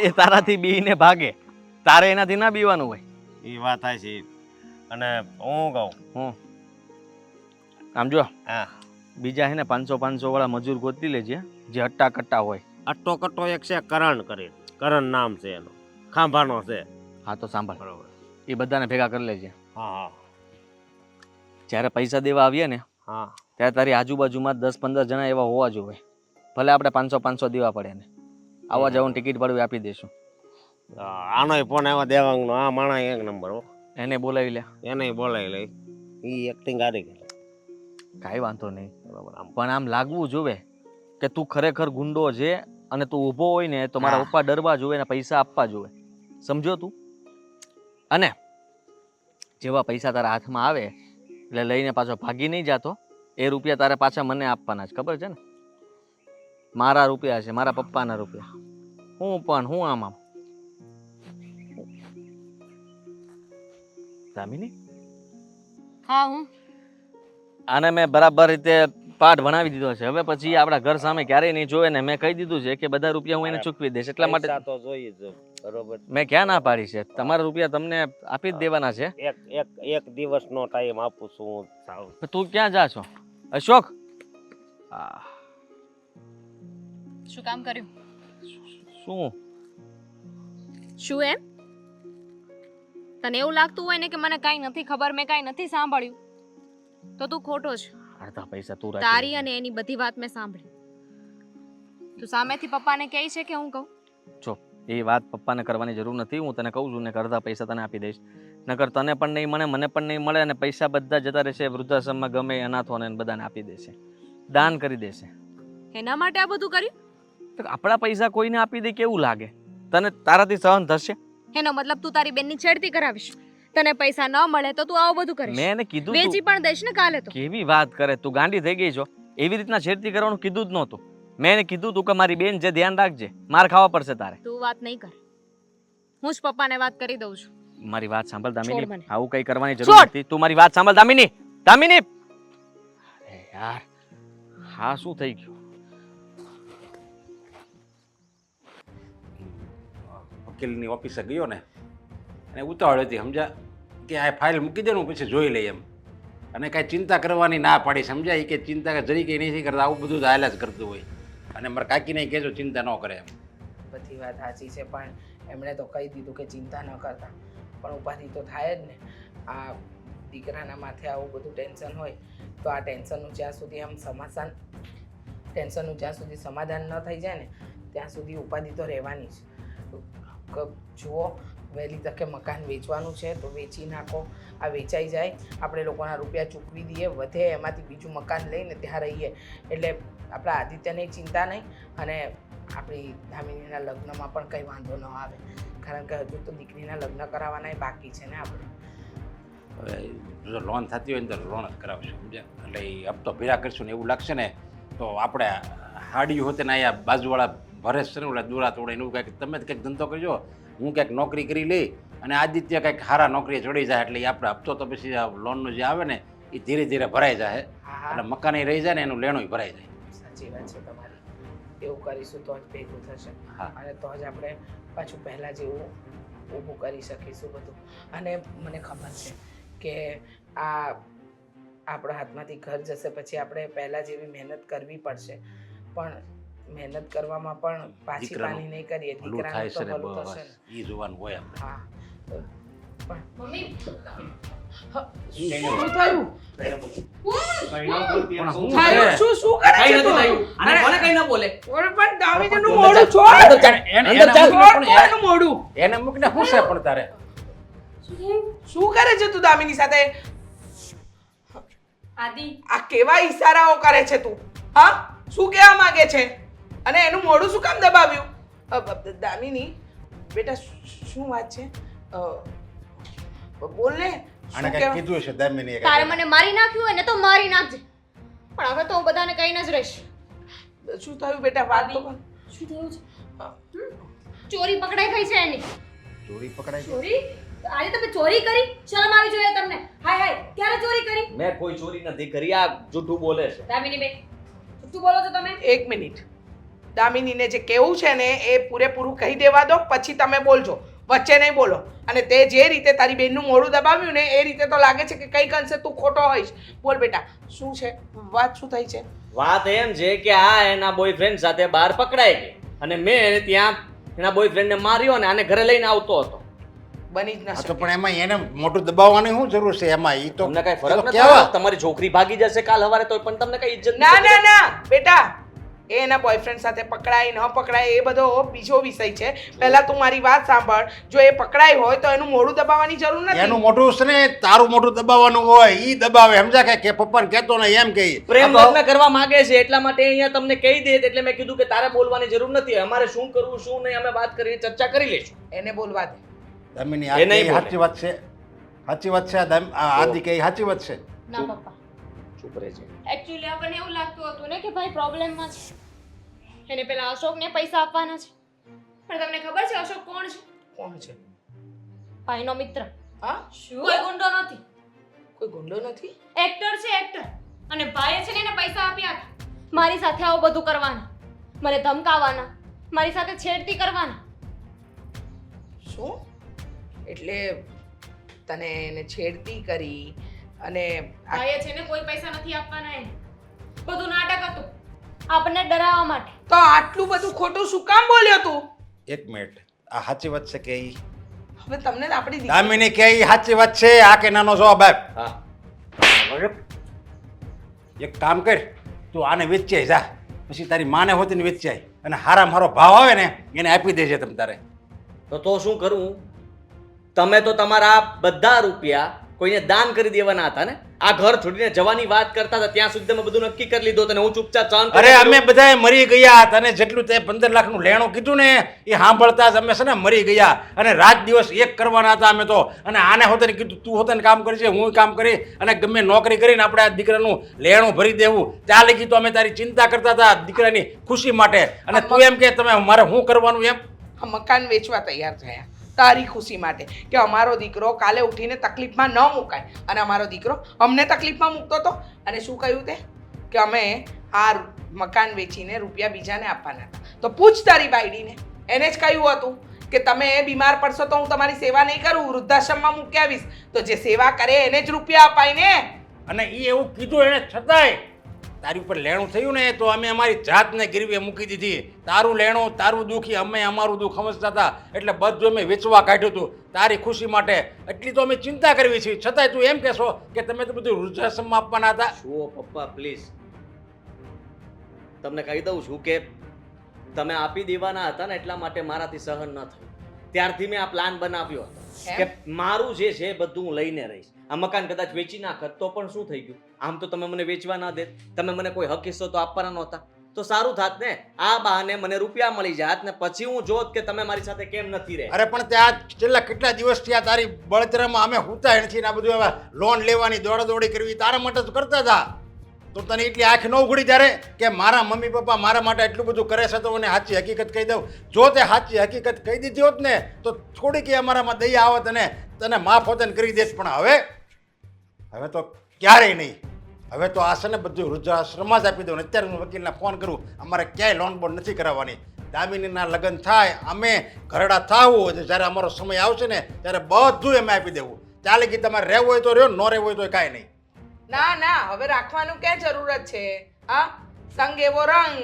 એ તારાથી બીને ભાગે, તારે એનાથી ના બીવાનું હોય. એ વાત થાય છે. અને હું કહું આમ જો હા, બીજા છે ને 500 વાળા મજૂર ગોતી લેજે જે હટ્ટા કટ્ટા હોય. અટ્ટો કટ્ટો એક છે કરણ કરી, કરણ નામ છે એનો, ખાંભાનો છે. હા તો સાંભળ, બરોબર. એ બધાને ભેગા કરી લેજે. હા જ્યારે પૈસા દેવા આવીએ ને હા ત્યારે તારી આજુબાજુમાં 10-15 જણા એવા હોવા જોઈએ, ભલે આપણે 500 દેવા પડે ને, આવવા જવાનું ટિકિટ ભાડું આપી દઈશું. આનોય ફોન આવ્યો દેવાંગનો, આ માણા 1 નંબર હો, એને બોલાવી લે. એને બોલાવી લઈ, એ એક્ટિંગ હારી ગઈ. કાંઈ વાંધો નહીં, પણ આમ લાગવું જોવે કે તું ખરેખર ગુંડો છે અને તું ઊભો હોય ને તો મારા પપ્પા ડરવા જોવે ને પૈસા આપવા જોવે, સમજો તું? અને જેવા પૈસા તારા હાથમાં આવે એટલે લઈને પાછો ભાગી નહીં જાતો, એ રૂપિયા તારે પાછા મને આપવાના જ, ખબર છે ને? મારા રૂપિયા છે, મારા પપ્પાના રૂપિયા. હું આમ દામિની, હા હું આને મેં બરાબર રીતે પાઠ ભણાવી દીધો છે. હવે પછી આપણા ઘર સામે ક્યારેય નહીં જોવે ને મેં કહી દીધું છે કે બધા રૂપિયા હું એને ચૂકવી દઈશ, એટલા માટે પૈસા તો જોઈએ જ, બરોબર. મેં ક્યાં ના પાડી છે? તમારા રૂપિયા તમને આપી જ દેવાના છે. એક દિવસનો ટાઈમ આપું છું હું. સાવ તું ક્યાં જા છો અશોક? શું કામ કર્યું? શું એમ તને એવું લાગતું હોય ને કે મને કાંઈ નથી ખબર, મેં કાંઈ નથી સાંભળ્યું, તો તું ખોટો છે. અડધા પૈસા તું તારી રાખી. અને એની બધી વાત મેં સાંભળી. તું સામેથી પપ્પાને કહે છે કે હું કહું? જો એ વાત પપ્પાને કરવાની જરૂર નથી, હું તને કહું છું ને, અડધા પૈસા તને આપી દઈશ, નકર તને પણ નહીં મળે, મને પણ નહીં મળે અને પૈસા બધા જતા રહેશે વૃદ્ધાશ્રમમાં, ગમે અનાથોને બધાને આપી દેશે, દાન કરી દેશે. એના માટે આ બધું કર્યું? તો આપણા પૈસા કોઈને આપી દે કેવું લાગે તને? તારાથી સહન થશે? એનો મતલબ તું તારી બેનની છેડતી કરાવીશ? તને પૈસા ન મળે તો તું આવું બધું કરીશ? મેં એને કીધું વેચી પણ દઈશ ને કાલે તો. કેવી વાત કરે તું? ગાંડી થઈ ગઈ છો? એવી રીતના છેડતી કરવાનું કીધું જ નહોતું. મેં એને કીધું તું કે મારી બેન છે, ધ્યાન રાખજે, માર ખાવા પડશે તારે. તું વાત નહીં કર, હું જ પપ્પાને વાત કરી દઉં છું. મારી વાત સાંભળ છોડ દામિની, મને. આવું કઈ કરવાની જરૂર નથી. તું મારી વાત સાંભળ દામિની. દામિની, અરે યાર, હા શું થઈ ગયું? વકીલની ઓફિસે ગયો ને અને ઉતાવળ હતી સમજ્યા કે આ ફાઇલ મૂકી દે ને હું પછી જોઈ લઈએ એમ અને કાંઈ ચિંતા કરવાની ના પાડી સમજ્યા એ કે ચિંતા જરી કંઈ નથી કરતા આવું બધું જ હાલ્યા જ કરતું હોય અને મારા કાકીને કહેજો ચિંતા ન કરે એમ. બધી વાત સાચી છે પણ એમણે તો કહી દીધું કે ચિંતા ન કરતા પણ ઉપાધિ તો થાય જ ને. આ દીકરાના માથે આવું બધું ટેન્શન હોય તો આ ટેન્શનનું જ્યાં સુધી સમાધાન ન થઈ જાય ને ત્યાં સુધી ઉપાધિ તો રહેવાની જ. જુઓ વહેલી તકે મકાન વેચવાનું છે તો વેચી નાખો. આ વેચાઈ જાય આપણે લોકોના રૂપિયા ચૂકવી દઈએ વધે એમાંથી બીજું મકાન લઈને ત્યાં રહીએ એટલે આપણા આદિત્યને ચિંતા નહીં અને આપણી ધામિનીના લગ્નમાં પણ કંઈ વાંધો ન આવે કારણ કે હજુ તો દીકરીના લગ્ન કરાવવાના બાકી છે ને આપણે. હવે જો લોન થતી હોય ને તો લોન જ કરાવશું સમજ્યા એટલે એ હપ્તો ભેગા કરશું ને એવું લાગશે ને તો આપણે હાડિયું હોતે ને અહીંયા બાજુવાળા ભરેશ છે ને ઓલા દોરા તોડે એવું કંઈક તમે કંઈક ધંધો કરજો હું કંઈક નોકરી કરી લઈ અને આદિત્ય કંઈક સારા નોકરીએ ચડી જાય એટલે એ આપણે હપ્તો તો પછી લોનનું જે આવે ને એ ધીરે ધીરે ભરાઈ જાય એટલે મકાન રહી જાય ને એનું લેણું ભરાઈ જાય. સાચી વાત છે તમારી. એવું કરીશું તો જ ભેગું થશે અને તો જ આપણે પાછું પહેલાં જેવું ઊભું કરી શકીશું બધું. અને મને ખબર છે કે આ આપણા હાથમાંથી ઘર જશે પછી આપણે પહેલાં જેવી મહેનત કરવી પડશે પણ મહેનત કરવામાં પણ પાછી પાની નહીં કરીએ દીકરાનું તો ભલું થશે ને. એ જોવાનું હોય આપણે. હા પણ મમ્મી શું થયું? પણ હું થયું શું કરે કઈ છે નથી તું? થયું અને કોને કઈ ન બોલે ઓરે પણ દામિનીનું મોઢું છોડ. અંદર ચાલ, અંદર ચાલ. છોડ કોનું મોઢું? એને મૂકને શું છે પણ તારે શું કરે છે તું દામિની સાથે? આદિ આ કેવા ઈશારાઓ કરે છે તું? હા શું કહેવા માંગે છે અને એનું મોઢું શું કામ દબાવ્યું? દામિની બેટા શું વાત છે? બોલ ને આને કંઈક કીધું છે દામિનીએ તારે કંઈક. મને મારી નાખ્યું હોય ને તો મારી નાખજે પણ હવે તો હું બધાને કહીને જ રહીશ. શું થયું બેટા? વાત તો કર. શું થયું છે? ચોરી પકડાઈ ગઈ છે એની. ચોરી પકડાઈ ગઈ. ચોરી આજે તમે ચોરી કરી? શરમ આવી જોઈએ તમને. હાય હાય ક્યારે ચોરી કરી? મેં કોઈ ચોરી નથી કરી આ જૂઠું બોલે છે. દામિની બેન શું બોલો છો તમે? એક મિનિટ. દામિનીને જે કેવું છે ને એ પૂરેપૂરું કહી દેવા દો પછી તમે બોલજો. વચ્ચે નહીં બોલો. અને તે જે રીતે તારી બેનનું મોઢું દબાવ્યું ને એ રીતે તો લાગે છે કે કંઈક અંશે તું ખોટો હોઈશ. બોલ બેટા શું છે વાત? શું થઈ છે? વાત એમ છે કે આ એના બોયફ્રેન્ડ સાથે બહાર પકડાઈ ગઈ અને મેં એને ત્યાં એના બોયફ્રેન્ડને માર્યો અને આને ઘરે લઈને આવતો હતો. બની જ ન હા તો શકે. પણ એમાં એને મોટું દબાવવાની શું જરૂર છે એમાં ઈ તો તમને કઈ એ ફરક તો નથી કેવા પડતો? તમારી છોકરી ભાગી જશે કાલ સવારે તો પણ તમને કઈ ઇજ્જત ના નથી. ના ના બેટા એ એના બોયફ્રેન્ડ સાથે પકડાય ન પકડાય એ બધો બીજો વિષય છે. પહેલા તું મારી વાત સાંભળ. જો એ પકડાય હોય તો એનું મોઢું દબાવવાની જરૂર એનું નથી. મોટું છે ને તારું મોટું દબાવવાનું હોય ઈ દબાવે સમજા કે પપ્પાને કહેતો ને એમ કહી પ્રેમ લગ્ન કરવા માંગે છે એટલા માટે અહીંયા તમને કહી દે એટલે મેં કીધું કે તારે બોલવાની જરૂર નથી. અમારે શું કરવું શું નહીં અમે વાત કરીને ચર્ચા કરી લઈશું. એને બોલવા દે. દામિની એ આ નહીં બોલે. સાચી વાત છે. સાચી વાત છે આ આદિ કે સાચી વાત છે. ના પપ્પા ચૂપ રહેજે. એકચ્યુઅલી આપણને એવું લાગતું હતું ને કે ભાઈ પ્રોબ્લેમમાં છે એને પેલા અશોકને પૈસા આપવાના છે પણ તમને ખબર છે અશોક કોણ છે? કોણ છે? ભાઈનો મિત્ર. હા કોઈ ગુંડો નથી. કોઈ ગુંડો નથી? એક્ટર છે એક્ટર અને ભાઈએ છે ને એને પૈસા આપ્યા હતા મારી સાથે આવું બધું કરવાના મને ધમકાવવાના મારી સાથે છેડતી કરવાના. શું? એટલે તને એને છેડતી કરી અને ભાઈએ છે ને કોઈ પૈસા નથી આપવાના એને બધું નાટક હતું આપણને ડરાવવા માટે. તો આટલું બધું ખોટું શું કામ બોલ્યો તું? એક મિનિટ આ સાચી વાત છે કે ઈ હવે તમને આપણી દીકરી- દામિની કે ઈ સાચી વાત છે આ કે નાનો જવાબ આપ. હા એક કામ કર તું આને વેચાઈ જા પછી તારી માને હોતી ને વેચાય અને હારા મારો ભાવ આવે ને એને આપી દેજે તમ તારે. તો શું કરું? તમે તો તમારા બધા રૂપિયા કોઈને દાન કરી દેવાના હતા ને? આ ઘર છોડીને જવાની વાત કરતા હતા ત્યાં સુધી તમે બધું નક્કી કરી લીધું અને હું ચૂપચાપ શાંત અરે અમે બધાએ મરી ગયા તને જેટલું તે 15 લાખનું લેણું કીધું ને એ સાંભળતા જ અમે છે ને મરી ગયા અને રાત દિવસ એક કરવાના હતા અમે તો અને આને હોતે કીધું તું હોતે કામ કરી છે હું કામ કરી અને ગમે નોકરી કરીને આપણે આ દીકરાનું લેણું ભરી દેવું ત્યાં લગી તો અમે તારી ચિંતા કરતા હતા દીકરાની ખુશી માટે અને તું એમ કે તમે મારે શું કરવાનું એમ. આ મકાન વેચવા તૈયાર થયા તારી ખુશી માટે કે અમારો દીકરો કાલે ઉઠીને તકલીફમાં ન મુકાય અને અમારો દીકરો અમને તકલીફમાં મૂકતો હતો અને શું કહ્યું તે કે અમે આ મકાન વેચીને રૂપિયા બીજાને આપવાના હતા. તો પૂછ તારી બાયડીને એને જ કહ્યું હતું કે તમે બીમાર પડશો તો હું તમારી સેવા નહીં કરું, વૃદ્ધાશ્રમમાં મૂકી આવીશ. તો જે સેવા કરે એને જ રૂપિયા અપાય ને. અને એ એવું કીધું એને છતાંય તારી ઉપર લેણું થયું ને તો અમે અમારી જાતને ગીરવે મૂકી દીધી. તારું લેણું તારું દુઃખી અમે અમારું દુઃખ સમજતા હતા એટલે બધું અમે વેચવા કાઢ્યું હતું તારી ખુશી માટે. એટલી તો અમે ચિંતા કરવી છીએ છતાંય તું એમ કહેશો કે તમે તો બધું વૃદ્ધાશ્રમમાં આપવાના હતા. જુઓ પપ્પા પ્લીઝ, તમને કહી દઉં છું કે તમે આપી દેવાના હતા ને એટલા માટે મારાથી સહન ન થયું. ત્યારથી મેં આ પ્લાન બનાવ્યો હતો કે મારું જે છે એ બધું હું લઈને રહીશ. આ મકાન કદાચ વેચી નાખત તો પણ શું થઈ ગયું? આમ તો તમે મને વેચવા ના દેત, તમે મને કોઈ હક હિસ્સો તો આપવાના નહોતા. તો સારું થાત ને, આ બહાને મને રૂપિયા મળી જાત ને પછી હું જોત કે તમે મારી સાથે કેમ નથી રહે. અરે પણ ત્યાં છેલ્લા કેટલા દિવસ થયા તારી બળતરામાં અમે હુતા નથી ને આ બધું હવે લોન લેવાની દોડાદોડી કરવી તારા માટે તો કરતા હતા. તો તને એટલી આંખ ન ઉઘડી ત્યારે કે મારા મમ્મી પપ્પા મારા માટે એટલું બધું કરે છે તો મને સાચી હકીકત કહી દઉં. જો તે સાચી હકીકત કહી દીધી હોત ને તો થોડીક અમારામાં દયા આવત અને તને માફ હોત ને કરી દેત. પણ હવે તો ક્યારેય નહીં. હવે તો આ છે ને બધું વૃદ્ધાશ્રમમાં જ આપી દઉં. અત્યારે હું વકીલને ફોન કરું, અમારે ક્યાંય લોન બોન નથી કરાવવાની. દામિનીના લગ્ન થાય અમે ઘરડા થાવું જ્યારે અમારો સમય આવશે ને ત્યારે બધું અમે આપી દેવું. ચાલે કે તમારે રહેવું હોય તો રહ્યો, ન રહેવું હોય તો કાંઈ નહીં. ના ના, હવે રાખવાનું ક્યાં જરૂરત છે? હા, સંગ એવો રંગ.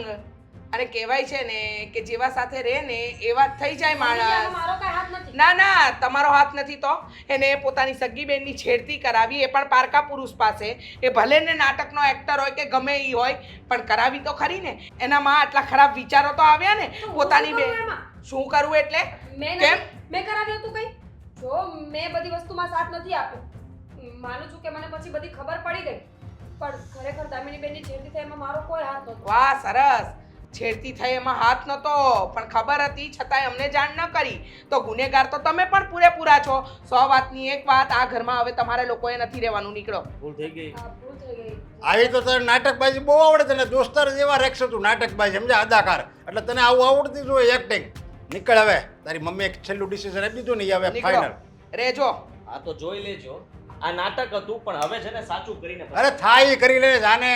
અને કહેવાય છે ને કે જેવા સાથે રહે ને એવા જ થઈ જાય માણસ. મારો કઈ હાથ નથી. ના ના, તમારો હાથ નથી તો એને પોતાની સગી બેનની છેડતી કરાવી, એ પણ પારકા પુરુષ પાસે. એ ભલે ને નાટકનો એક્ટર હોય કે ગમે એ હોય પણ કરાવી તો ખરી ને. એનામાં આટલા ખરાબ વિચારો તો આવ્યા ને પોતાની બેન. શું કરવું એટલે? મેં કરાવ્યું હતું કઈ? જો મેં બધી વસ્તુમાં સાથ નથી આપ્યો. માનું છું કે મને પછી બધી ખબર પડી ગઈ પણ ખરેખર દામિની બેનની છેડતી થઈ એમાં મારો કોઈ હાથ નહોતો. વાહ, સરસ. છેડતી થઈ એમાં હાથ નહોતો પણ ખબર હતી છતાંય અમને જાણ ન કરી. તો ગુનેગાર તો તમે પણ પૂરેપૂરા છો. 100 વાતની એક વાત, આ ઘરમાં હવે તમારે લોકોએ નથી રહેવાનું. નીકળો. ભૂલ થઈ ગઈ. ભૂલ થઈ ગઈ. આવી તો તને નાટકબાજી બહુ આવડે. તને દોસ્તાર જેવા રેખશે તું નાટકબાજી, સમજ્યા? અદાકાર એટલે તને આવું આવડતી જ હોય એક્ટિંગ. નીકળ હવે. તારી મમ્મી એક છેલ્લું ડિસિઝન આપી દીધું ને હવે ફાઇનલ. રેજો. આ તો જોઈ લેજો. આ નાટક હતું પણ હવે છે ને સાચું કરીને અરે થાય એ કરી લે જાને.